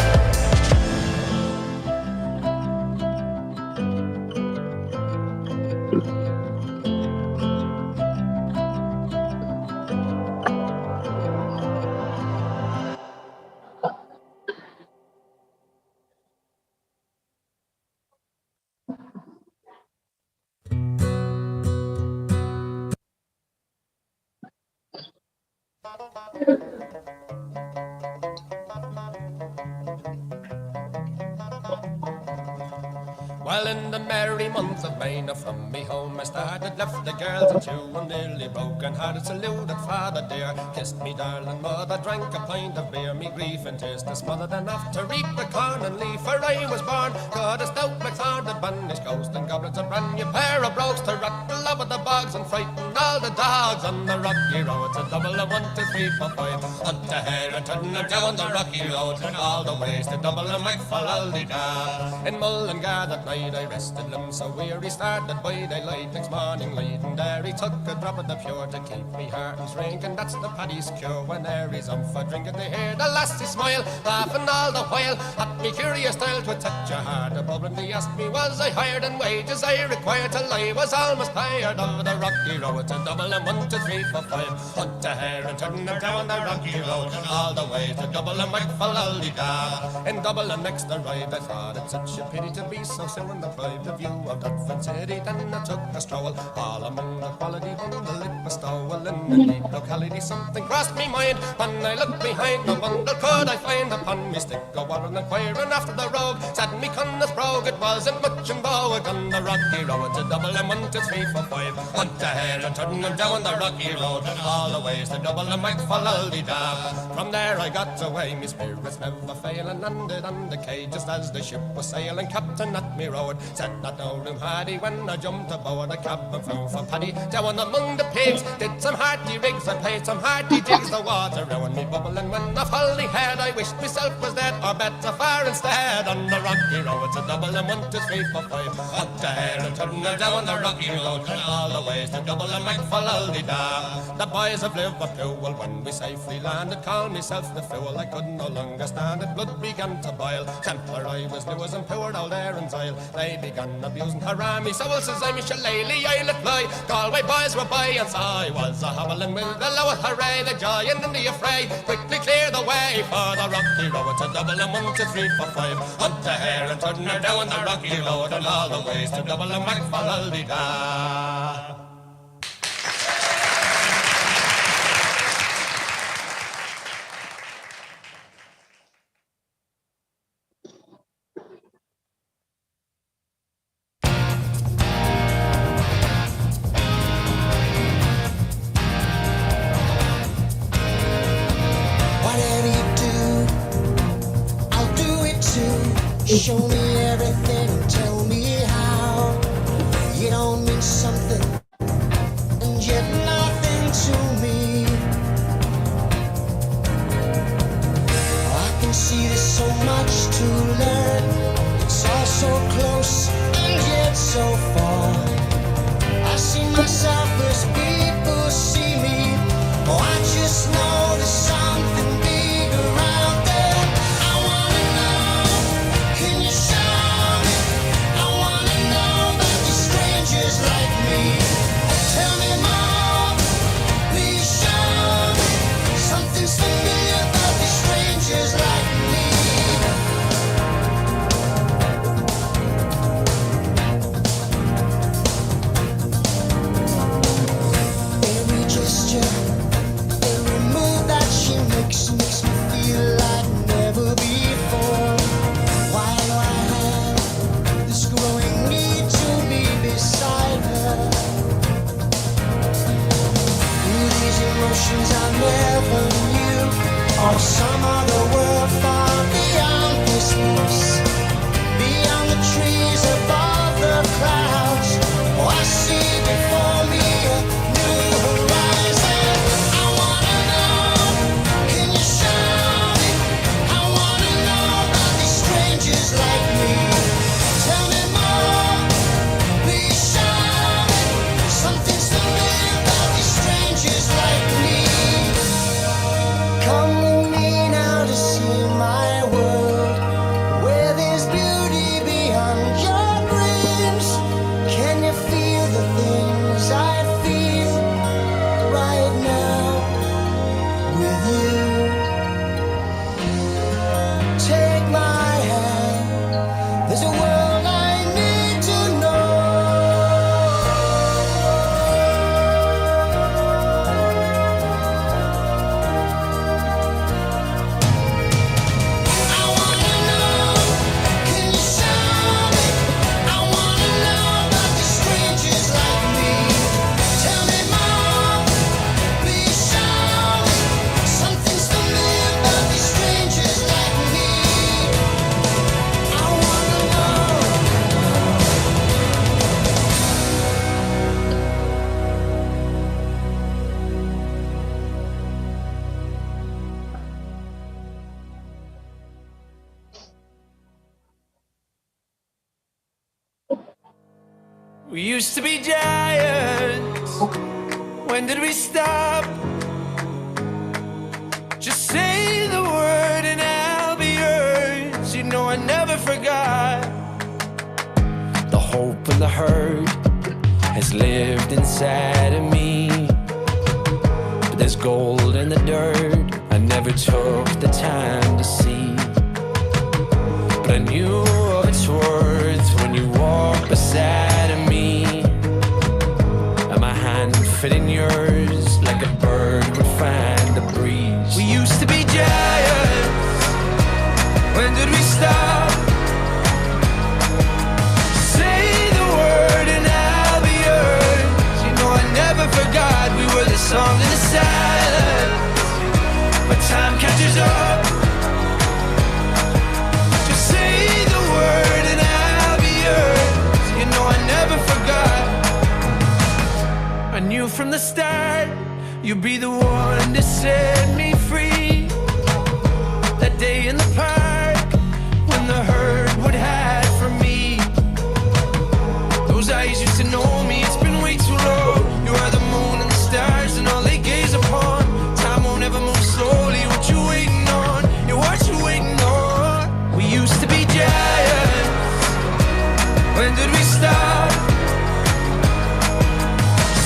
Well, in the merry month of May, now from me home I started, left the girls and two, and nearly broken hearted, saluted father dear, kissed me darling mother, drank a pint of beer, me grief and tears to smothered enough to reap the corn and leaf, for I was born, got a stout blackthorn that banished ghosts and goblins, a brand new pair of brogues to rock the love of the bogs and frighten all the dogs on the rocky road. It's a double of 1, 2, 3, 4, 5, hunt the hare and turn them down the rocky road, all the ways to double a McFallaldy-da. In Mullingar that night I rested limbs so weary, started by daylight next morning light, and there he took a drop of the pure to keep me heart and drink, and that's the paddy's cure. When there he's on for drinking, they hear the lassie smile, laughing all the while at me curious style to touch a heart above, and he asked me was I hired, and wages I required till I was almost tired of the rocky road. It's a double and 1, 2, 3, 4, 5, hunt a hare and turn them down the rocky road, all the way to double and McFallaldy-da. In double and next arrived, I thought it's such a pity to be so soon deprived of view of Dutford City. Then I took a stroll all among the quality bundle, it was stowel in the deep locality. Something crossed me mind when I looked behind the bundle, could I find upon me stick a warren inquiring after the rogue, said me Connors brogue, it wasn't much in vogue on the rocky road. To double and 1, 2, 3, 4, 5, hunt a hare and turn them down the rocky road, all the ways to double and McFallaldy-da. From there I got away, me spirits never fail, and landed on the quay just as the ship was sailing. Captain at me road said that no room had he, when I jumped aboard a cabin flew for Paddy down among the pigs, did some hearty rigs and played some hearty jigs, the water round me bubbling when I fully had, I wished myself was dead or better far instead. On the rocky road to double and 1, 2, 3, 4, 5, up the hare and turn her down the rocky road, all the ways to double and McFallaldy-da. The boys of Liverpool, when we safely landed, called myself the fool, I could no longer stand it, blood began to boil, temper I was new as and poured all there and Zyle, they began abusing haram me, so says I'm a shillelagh, I'll apply, Galway boys were by, and so I was a hobbling with the lower hooray, the giant and the affray, quickly clear the way for the rocky road to double and 1, 2, 3, 4, 5, hunt the hare and turn her down the rocky road, and all the ways to double and McFallaldy-da.
Show me everything and tell me how. You don't mean something and yet nothing to me. I can see there's so much to learn. It's all so close and yet so far. I see myself as people see me. Oh, I just know there's something bigger out there. I wanna know, can you show or some other world far beyond this place, beyond the trees, above the clouds. Oh, I see before me a new horizon. I wanna know, can you show me? I wanna know about these strangers like me. Tell me more, please show me. Something's familiar about these strangers like me. Come with me now to see my world, where there's beauty beyond your dreams. Can you feel the things I feel right now with you? Take my hand, there's a world I need to know. I wanna know, can you show me? I wanna know about the strangers like me. Tell me more, please show me. Something's familiar about these strangers like me. I wanna know.
We used to be giants. When did we stop? Just say the word and I'll be yours. You know I never forgot. The hope and the hurt has lived inside of me. But there's gold in the dirt I never took the time to see. But I knew of its worth when you walked beside of me. And my hand fit in yours like a bird would find the breeze. We used to be giants. When did we stop? Say the word and I'll be yours. You know I never forgot we were the song in the silence. But time catches up. Just say the word and I'll be yours. You know I never forgot. I knew from the start you'd be the one to set me free. That day in the park when the herd would hide from me. Those eyes used to know me, it's been way too long. You are the moon and the stars and all they gaze upon. Time won't ever move slowly, what you waiting on? Yeah, what you waiting on? We used to be giants. When did we stop?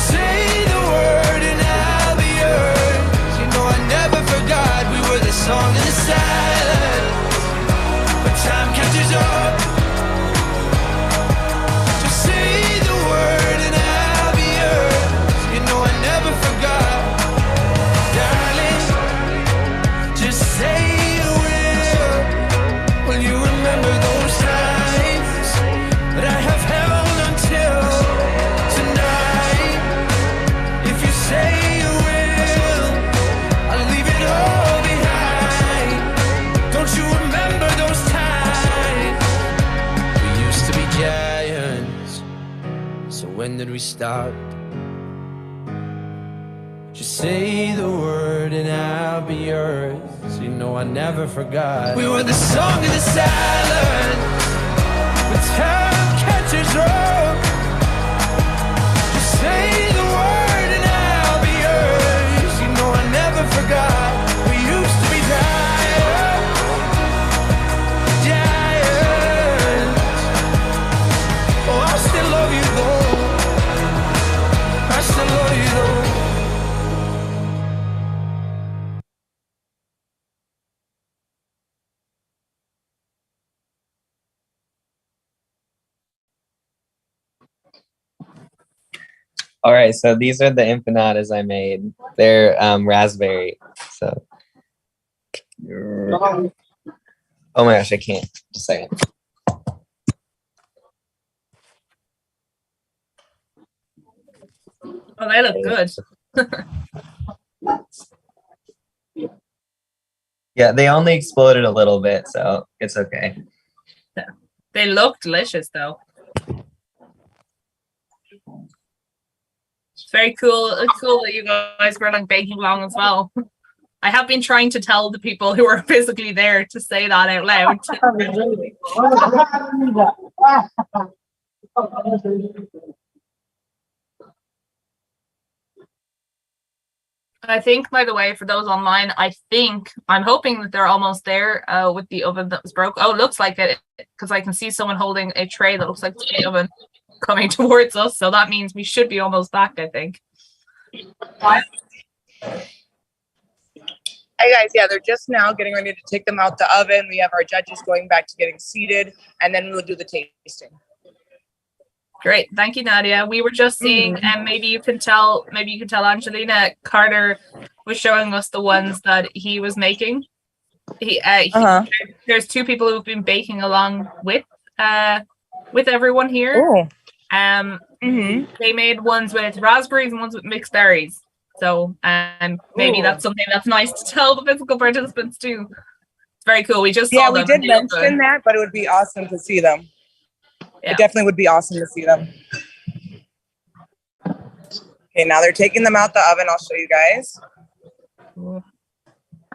Say the word and I'll be yours. You know I never forgot we were the song in the silence. But time catches up. Just say the word and I'll be yours. You know I never forgot. Darling, just say you will. Will you remember those times that I have held until tonight? If you say you will, I'll leave it all behind. Don't you remember those times? We used to be giants. So when did we stop? Just say the word and I'll be yours. You know I never forgot. We were the song in the silence. When time catches up. Just say the word and I'll be yours. You know I never forgot. We used to be giants. Giants. Oh, I still love you though. I still love you though.
All right, so these are the empanadas I made. They're raspberry. So, oh my gosh, I can't. Just a second.
Oh, they look good.
Yeah, they only exploded a little bit, so it's okay.
They look delicious though. It's very cool. It's cool that you guys were like baking along as well. I have been trying to tell the people who are physically there to say that out loud. I think, by the way, for those online, I'm hoping that they're almost there with the oven that was broke. Oh, it looks like it, because I can see someone holding a tray that looks like the oven coming towards us. So that means we should be almost back, I think.
Hey guys, yeah, they're just now getting ready to take them out the oven. We have our judges going back to getting seated, and then we'll do the tasting.
Great, thank you, Nadia. We were just seeing, and maybe you can tell Angelina, Carter was showing us the ones that he was making. There's two people who've been baking along with everyone here. They made ones with raspberries and ones with mixed berries. So maybe that's something that's nice to tell the physical participants too. It's very cool. We just saw them.
Yeah, we did mention that, but it would be awesome to see them.
Yeah.
It definitely would be awesome to see them. Okay, now they're taking them out the oven. I'll show you guys.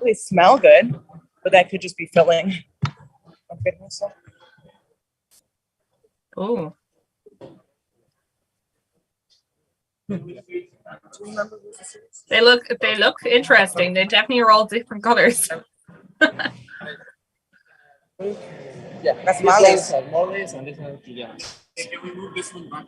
They smell good, but that could just be filling.
Oh. They look interesting. They definitely are all different colors.
Yeah, that's Molly's.
Molly's and this one Juliana.
Can we move this one back?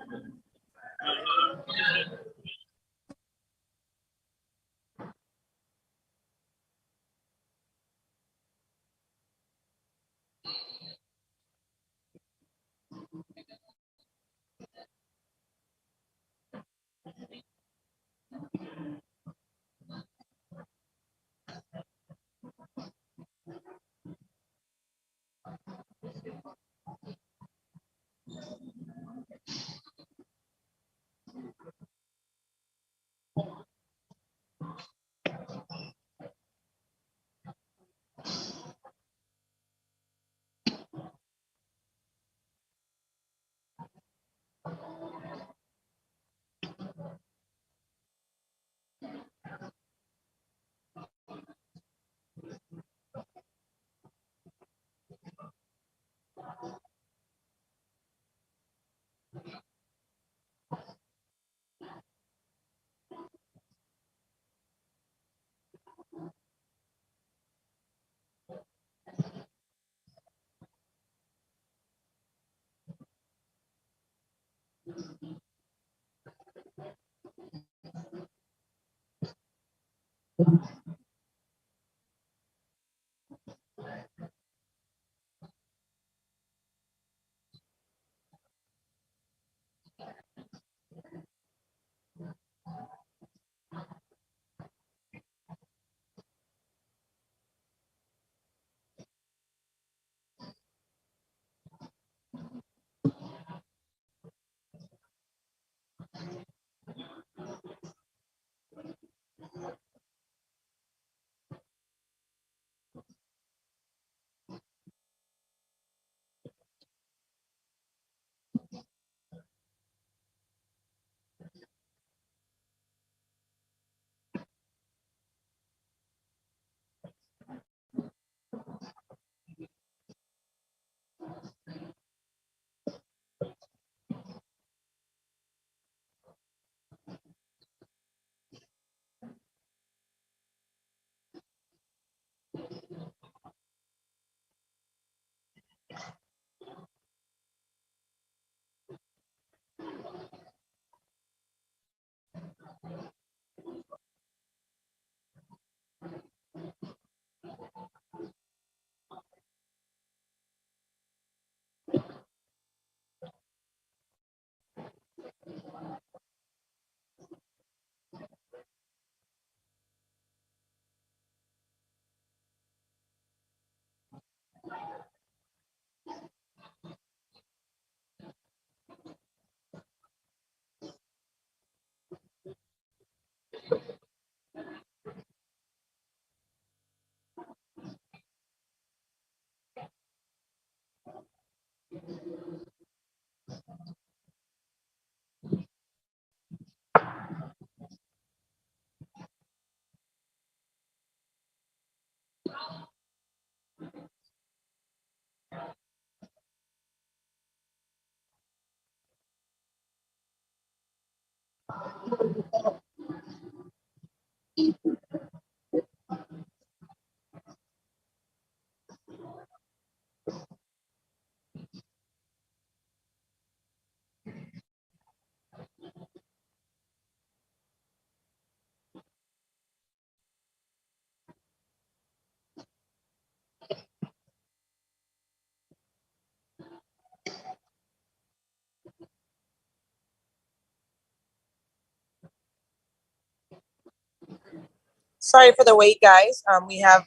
Sorry for the wait, guys. We have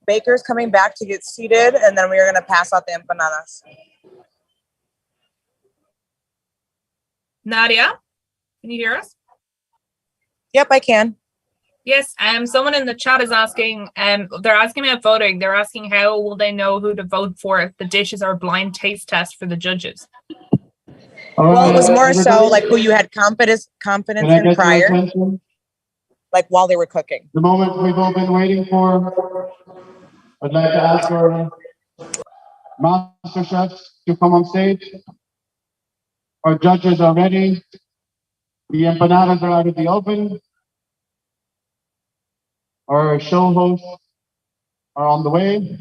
bakers coming back to get seated, and then we are going to pass out the empanadas.
Nadia, can you hear us?
Yep, I can.
Yes, someone in the chat is asking, they're asking about voting. They're asking how will they know who to vote for if the dishes are a blind taste test for the judges?
Well, it was more so like who you had confidence in prior, like while they were cooking.
The moment we've all been waiting for, I'd like to ask our master chefs to come on stage. Our judges are ready. The empanadas are out of the oven. Our show hosts are on the way.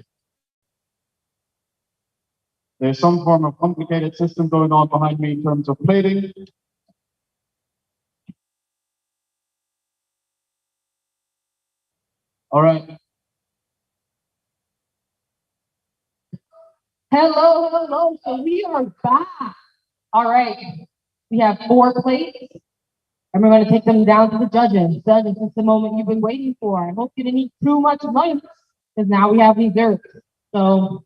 There's some form of complicated system going on behind me in terms of plating. All right.
Hello, hello. So we are back. All right. We have 4 plates, and we're going to take them down to the judges. Judges, it's the moment you've been waiting for. I hope you didn't eat too much lunch, because now we have dessert. So,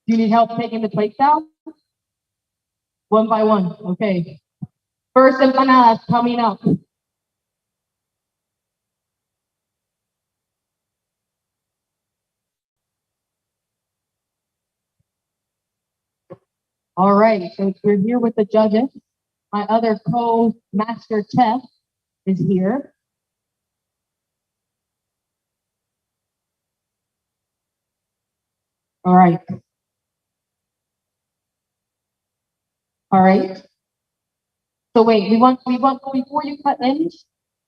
do you need help taking the plates down? One by one. Okay. First empanadas coming up. All right, so we're here with the judges. My other co-master chef is here. All right. All right. So wait, we want before you cut in,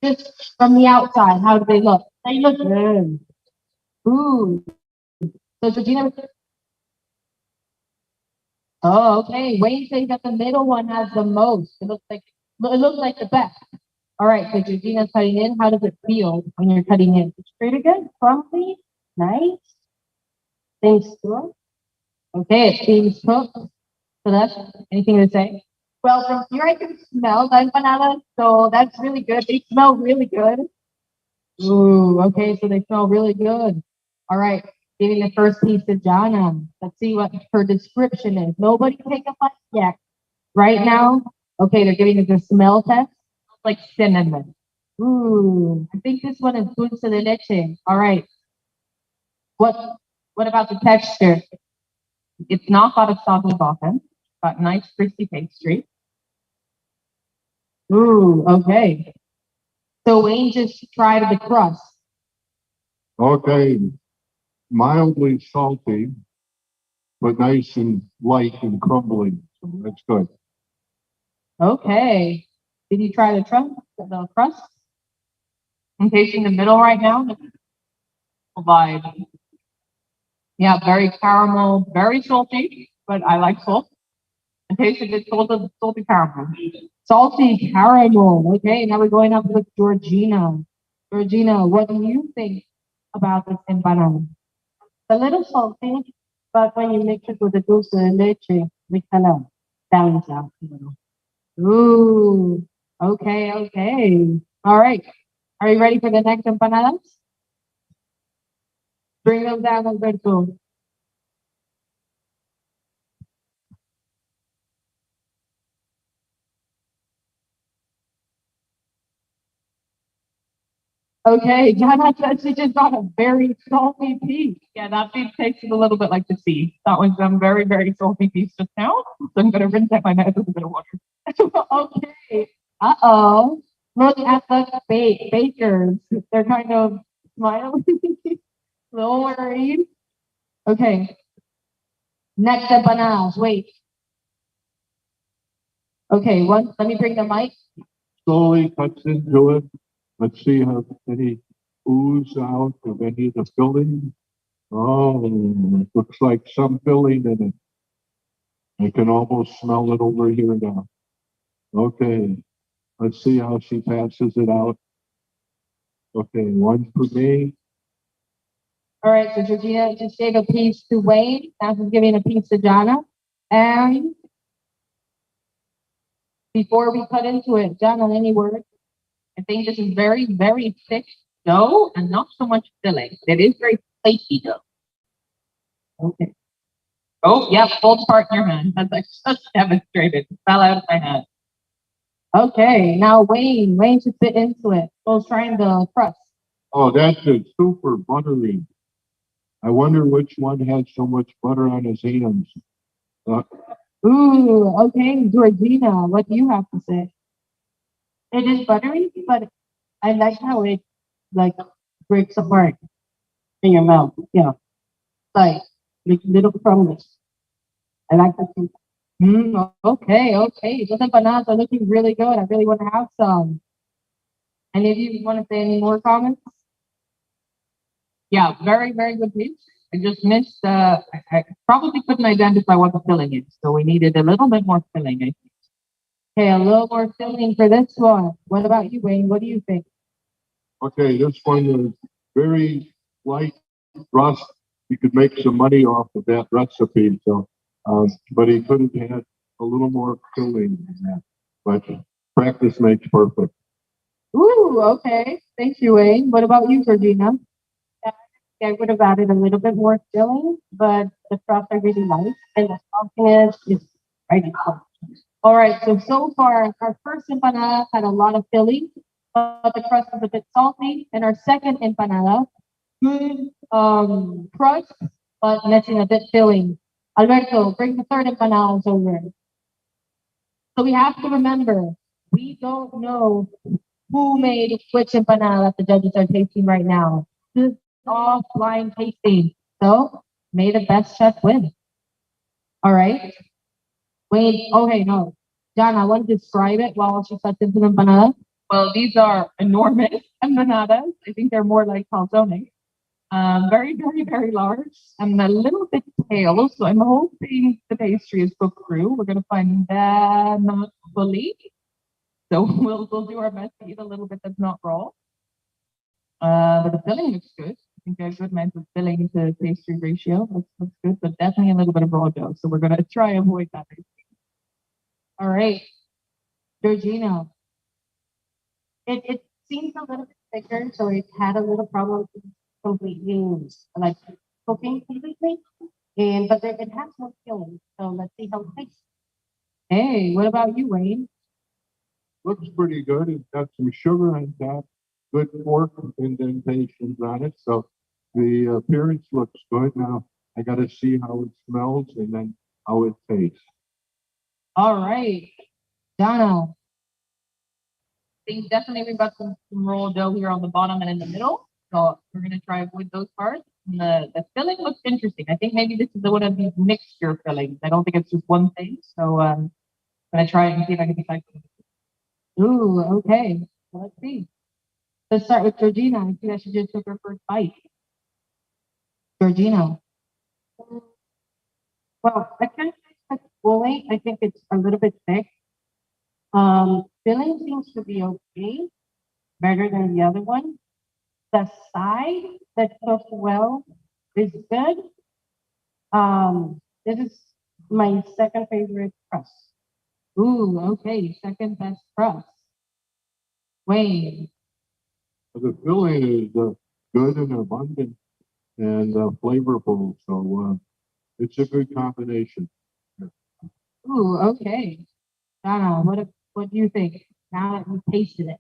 just from the outside, how do they look? They look good. Ooh. So Georgina. Oh, okay. Wayne says that the middle one has the most. It looks like the best. All right, so Georgina's cutting in. How does it feel when you're cutting in? It's pretty good, crumbly, nice. Things good. Okay, it seems cooked. So that's anything to say? Well, from here I can smell the empanadas, so that's really good. They smell really good. Ooh, okay, so they smell really good. All right, giving the first piece to Jana. Let's see what her description is. Nobody take a bite yet. Right now, okay, they're giving it the smell test. Like cinnamon. Ooh, I think this one is dulce de leche. All right. What about the texture? It's not got a soggy bottom. Got nice crispy pastry. Ooh, okay. So Wayne just tried the crust.
Okay, mildly salty, but nice and light and crumbly. So that's good.
Okay. Did you try the crust? I'm tasting the middle right now. Vibe. Yeah, very caramel, very salty, but I like salt. I tasted it salty caramel. Salty caramel. Okay, now we're going up with Georgina. Georgina, what do you think about this empanada? A little salty, but when you mix it with the dulce de leche, we kind of balance out a little. Ooh, okay, okay. All right. Are you ready for the next empanadas? Bring them down, Alberto. Okay, Jana said she just got a very salty piece. Yeah, that piece tasted a little bit like the sea. That was some very, very salty piece just now. So I'm gonna rinse out my mouth with a bit of water. Okay. Uh-oh. Look at the bakers. They're kind of smiling. Little worried. Okay. Next empanadas. Wait. Okay, let me bring the mic.
slowly cuts into it. Let's see how any ooze out of any of the filling. Oh, it looks like some filling in it. I can almost smell it over here now. Okay, let's see how she passes it out. Okay, one for me.
All right, so Georgina just gave a piece to Wayne. Now she's giving a piece to Jana. And before we cut into it, Jana, any words? I think this is very, very thick dough and not so much filling. It is very flaky dough. Okay. Oh, yeah, falls apart in your hand. As I just demonstrated. It fell out of my hand. Okay, now Wayne. Wayne should fit into it. So trying the crust.
Oh, that's a super buttery. I wonder which one has so much butter on his hands.
Ooh, okay, Georgina, what do you have to say? It is buttery, but I like how it like breaks apart in your mouth. Yeah, like little crumbs. I like that too. Okay, okay. Those empanadas are looking really good. I really want to have some. Any of you want to say any more comments? Yeah, very, very good piece. I just missed, I probably couldn't identify what the filling is, so we needed a little bit more filling, I think. Okay, a little more filling for this one. What about you, Wayne? What do you think?
Okay, this one is very light rust. You could make some money off of that recipe. So, but he could have had a little more filling in that. But practice makes perfect.
Ooh, okay. Thank you, Wayne. What about you, Georgina? I would have added a little bit more filling, but the crust I really like, and the saltiness is right. All right, so far our first empanada had a lot of filling, but the crust was a bit salty, and our second empanada, good crust, but missing a bit filling. Alberto, bring the third empanadas over. So we have to remember, we don't know who made which empanada that the judges are tasting right now. This is all blind tasting. So may the best chef win. All right. Wait, okay, no. John, I want to describe it while she cuts into the empanada. Well, these are enormous empanadas. I think they're more like calzones. Very, very, very large and a little bit pale. So I'm hoping the pastry is cooked through. We're gonna find that not fully. So we'll do our best to eat a little bit that's not raw. But the filling looks good. I think there's a good amount of filling to pastry ratio. Looks good, but definitely a little bit of raw dough. So we're gonna try and avoid that. All right, Georgina. It seems a little bit thicker, so it had a little problem completely like cooking completely. But it has more filling. So let's see how it tastes. Hey, what about you, Wayne?
Looks pretty good. It's got some sugar on top, good pork indentations on it. So the appearance looks good. Now I got to see how it smells and then how it tastes.
All right, Donna. I think definitely we've got some raw dough here on the bottom and in the middle. So we're gonna try with those parts. And the filling looks interesting. I think maybe this is one of these mixture fillings. I don't think it's just one thing. So I'm gonna try it and see if I can decide. Ooh, okay. So let's see. Let's start with Georgina. I think that she just took her first bite. Georgina. Well, I kind of like fully. I think it's a little bit thick. Filling seems to be okay, better than the other one. The side that cooked well is good. This is my second favorite crust. Ooh, okay, second best crust. Wayne.
The filling is good and abundant and flavorful. So it's a good combination.
Ooh, okay. Donna, what do you think now that you've tasted it?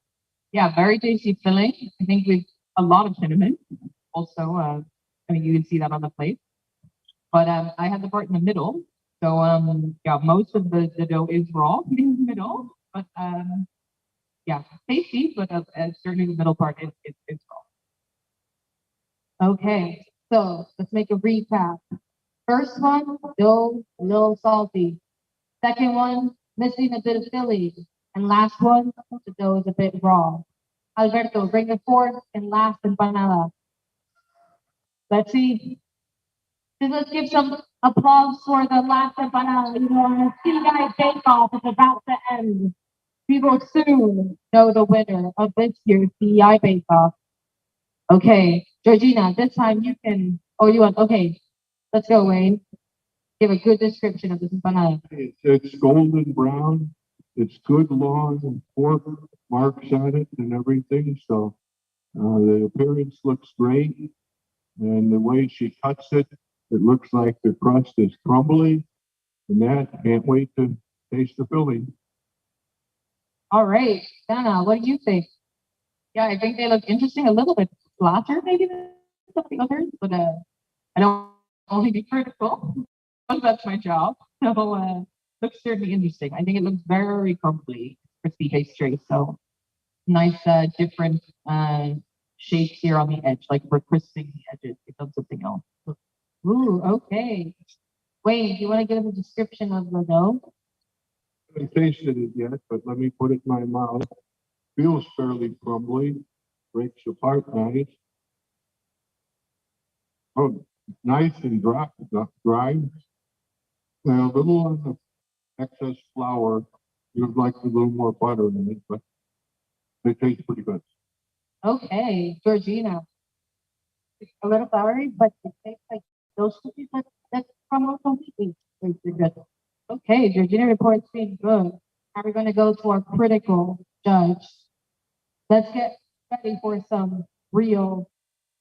Yeah, very tasty filling. I think with a lot of cinnamon. Also, I mean, you can see that on the plate. But I had the part in the middle. So yeah, most of the dough is raw in the middle. But yeah, tasty, but certainly the middle part is raw. Okay, so let's make a recap. First one, dough, a little salty. Second one, missing a bit of filling. And last one, the dough is a bit raw. Alberto, bring the fourth and last empanada. Let's see. Let's give some applause for the last empanada. You know, CEI Bake-Off is about to end. We will soon know the winner of this year's CEI Bake-Off. Okay, Georgina, this time you can. Oh, you want? Okay, let's go, Wayne. Give a good description of this empanada.
It's golden brown. It's good long pork marks on it and everything. So the appearance looks great. And the way she cuts it, it looks like the crust is crumbly. And that, can't wait to taste the filling.
All right, Dana, what do you think? Yeah, I think they look interesting, a little bit flatter maybe than some of the others, but I don't only be critical. That's my job. So looks certainly interesting. I think it looks very crumbly, crispy pastry. So nice different shapes here on the edge, like we're crisping the edges, becomes something else. Ooh, okay. Wayne, do you want to give us a description of the dough?
I haven't tasted it yet, but let me put it in my mouth. Feels fairly crumbly, breaks apart nice. Oh, nice and dry. And a little on the excess flour. You'd like a little more butter in it, but they taste pretty good.
Okay, Georgina. It's a little floury, but it tastes like those cookies that crumble completely. Tastes good. Okay, Georgina reports being good. Now we're going to go to our critical judge. Let's get ready for some real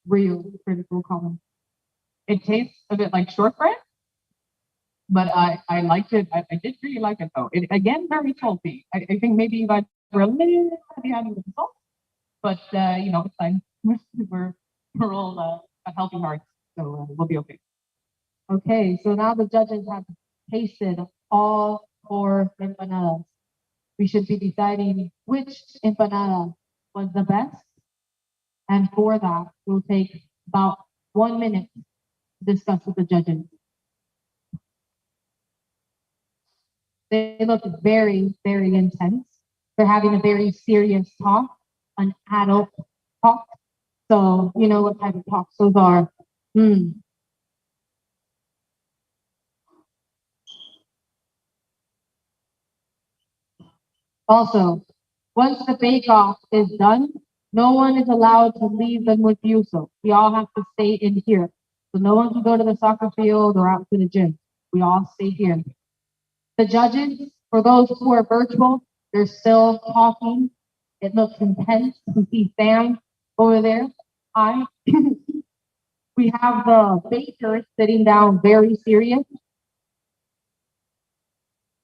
critical comments. It tastes a bit like shortbread, but I liked it. I did really like it though. It again very salty. I think maybe you guys were a little behind with the salt, but you know it's fine. We're all at healthy hearts, so we'll be okay. Okay, so now the judges have tasted all four empanadas. We should be deciding which empanada was the best, and for that, we'll take about 1 minute to discuss with the judges. They look very intense. They're having a very serious talk, an adult talk. So you know what type of talks those are. Also, once the bake-off is done, no one is allowed to leave the Mutiuso. We all have to stay in here. So no one can go to the soccer field or out to the gym. We all stay here. The judges, for those who are virtual, they're still talking. It looks intense. You see Sam over there. Hi. We have the baker sitting down very serious.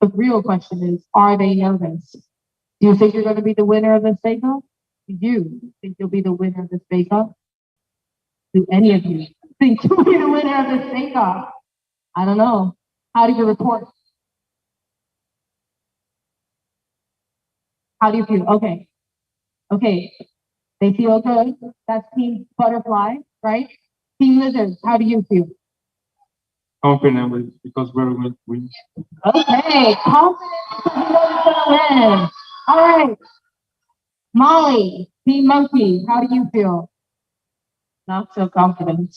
The real question is, are they nervous? Do you think you're going to be the winner of this bake-off? Do you think you'll be the winner of this bake-off? Do any of you think you'll be the winner of this bake-off? I don't know. How do you report? How do you feel? Okay. Okay. They feel good. That's Team Butterfly, right? Team Lizard, how do you feel?
Confident because we're going to win.
Okay, confident because you know you're gonna win. All right. Molly, Team Monkey, how do you feel? Not so confident.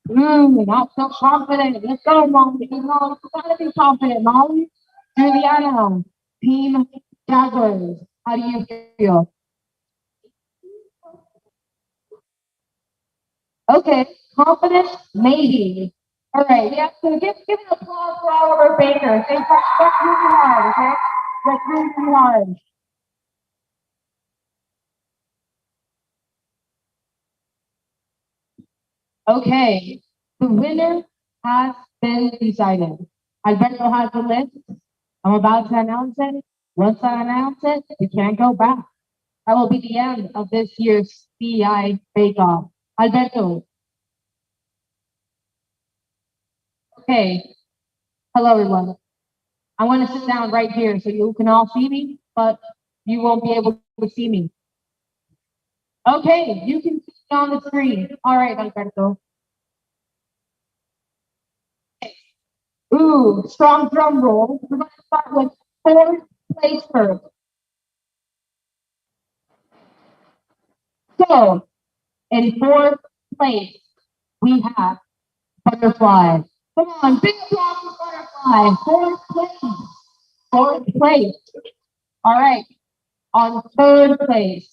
Not so confident. Let's go, Molly. You know, you gotta be confident, Molly. Juliana, Team Jaguars, how do you feel? Okay, confident, maybe. All right, yeah, so give an applause for all of our bakers. They worked really hard, okay? Worked really hard. Okay, the winner has been decided. Alberto has the list. I'm about to announce it. Once I announce it, we can't go back. That will be the end of this year's CEI Bake-Off. Alberto. Okay. Hello, everyone. I want to sit down right here so you can all see me, but you won't be able to see me. Okay, you can see me on the screen. All right, Alberto. Ooh, strong drum roll. We're going to start with fourth place first. So, in fourth place, we have Butterfly. Come on, big applause for Butterfly. Fourth place. Fourth place. All right. On third place.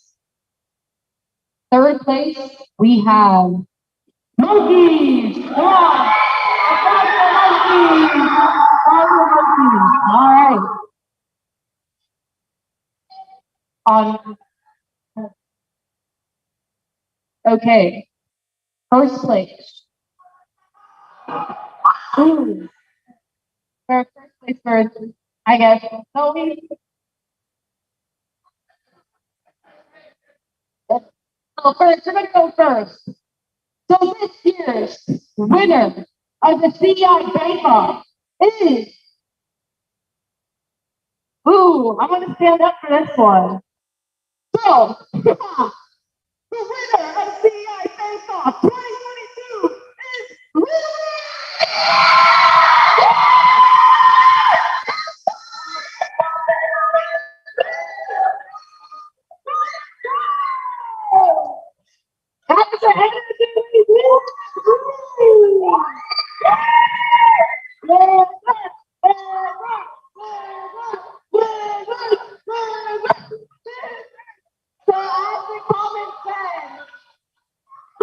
Third place, we have Monkeys. Come on. Applause for Monkeys. Applause for Monkeys. All right. Okay. First place. Ooh. First place first, I guess. So first, we're gonna go first. So this year's winner of the CEI Bake-Off is. Ooh, I'm gonna stand up for this one. So, the winner of CEI Bake-Off 2022 is That's the energy. So as the comment said,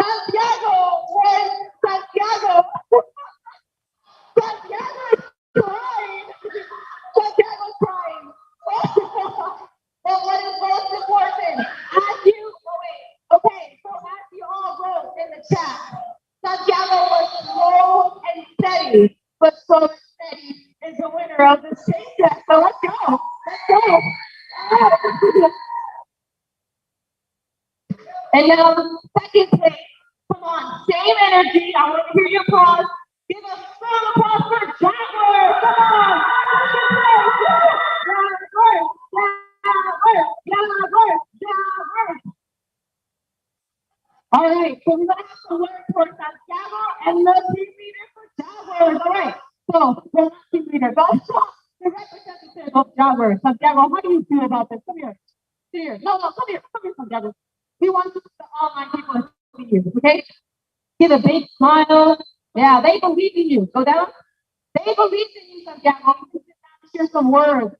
Santiago went Santiago. Santiago is crying. Santiago's crying. But what is most important, as you okay, so as you all wrote in the chat, Santiago was slow and steady, but slow and steady is the winner of the shake test. So let's go. Let's go. And now, second place. Come on, same energy. I want to hear your applause. Give a strong applause for Jaguar. Come on. Jaguar. All right, so we're gonna have to learn for Santiago and the team leader for Jaguars. All right, so the team leader, go talk the representative of Jaguars. Santiago, how do you feel about this? Come here. Here. No, come here, Santiago. We want the online people to see you, okay? Give a big smile. Yeah, they believe in you. Go down. They believe in you, Santiago. You can sit down and share some words.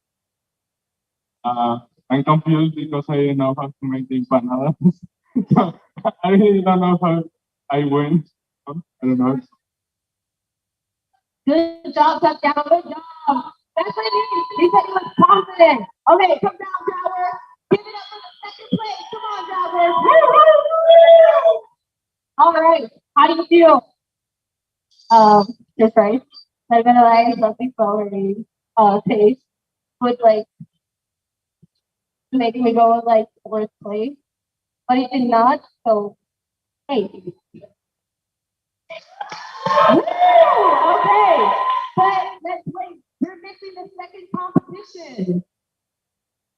I'm confused because I don't know how to make the empanadas. So I really don't know how I win. I don't know.
Good job, Santiago. Good job. That's what it means. He said he was confident. Okay, come down, Jaguar. Give it up for the second place. Come on, Jaguar. All right. How do you feel? Just right. I'm gonna like something celery taste with like making me go like fourth place. But it did not, so hey. Woo! Okay. But let's wait. We're missing the second competition.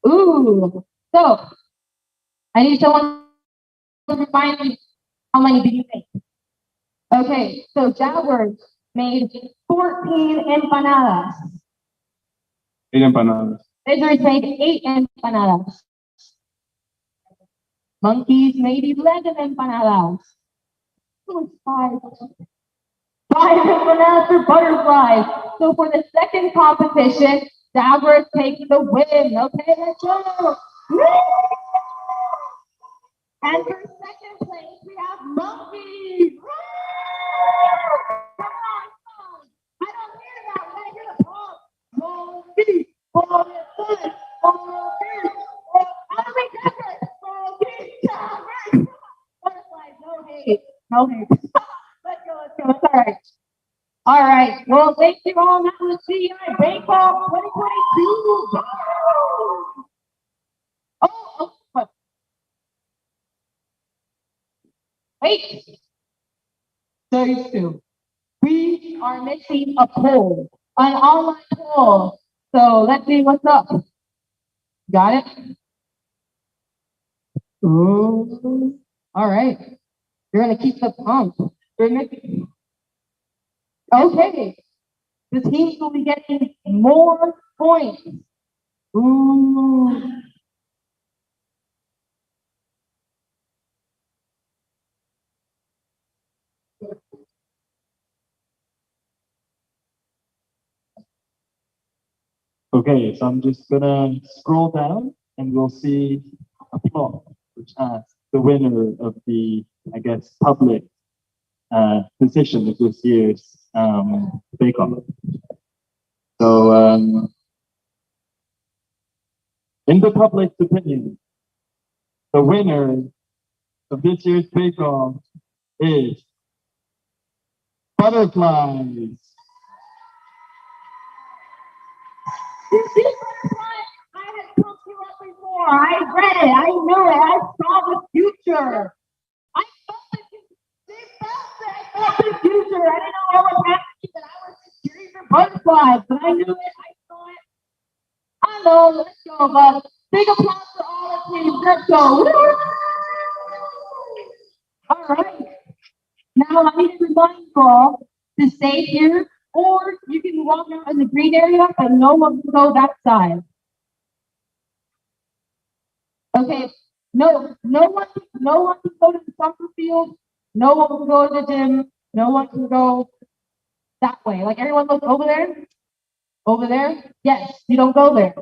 Ooh. So I need someone to remind me how many did you make? Okay, so Jaguars made 14 empanadas.
8 empanadas.
Lizards made 8 empanadas. Monkeys made 11 empanadas. Five empanadas for butterflies. So for the second competition, Jaguars take the win. Okay, let's go. Woo! And for second place, we have monkeys. Woo! Come on. I don't hear that. When I hear the pop. Monkeys. Monkeys. Monkeys. How do we get it? Monkeys. Jaguars. Butterflies. No hate. No hate. Let's go. It's all right. All right. Well, thank you all. That was CEI Bake-Off 2022. Oh, wait. So you two, we are missing a poll, an online poll. So let's see what's up. Got it? Ooh. All right. You're gonna keep the pump. We're missing. Okay. The teams will be getting more points. Ooh.
Okay, so I'm just gonna scroll down and we'll see a plot which has the winner of the, I guess, public position of this year's Bake-Off. So in the public's opinion, the winner of this year's Bake-Off is butterflies.
You see, I had looked you up before. I read it. I knew it. I saw the future. I felt the future. They felt it. I felt the future. I didn't know what was happening, but I was cheering for butterflies. But I knew it. I saw it. I know. Let's go, bud. Big applause for all the teams. Let's go. Woo! All right. Now I need to remind you all to stay here, or you can walk out in the green area, but no one can go that side. Okay. No one can go to the soccer field. No one can go to the gym. No one can go that way. Like everyone look over there. Over there. Yes, you don't go there.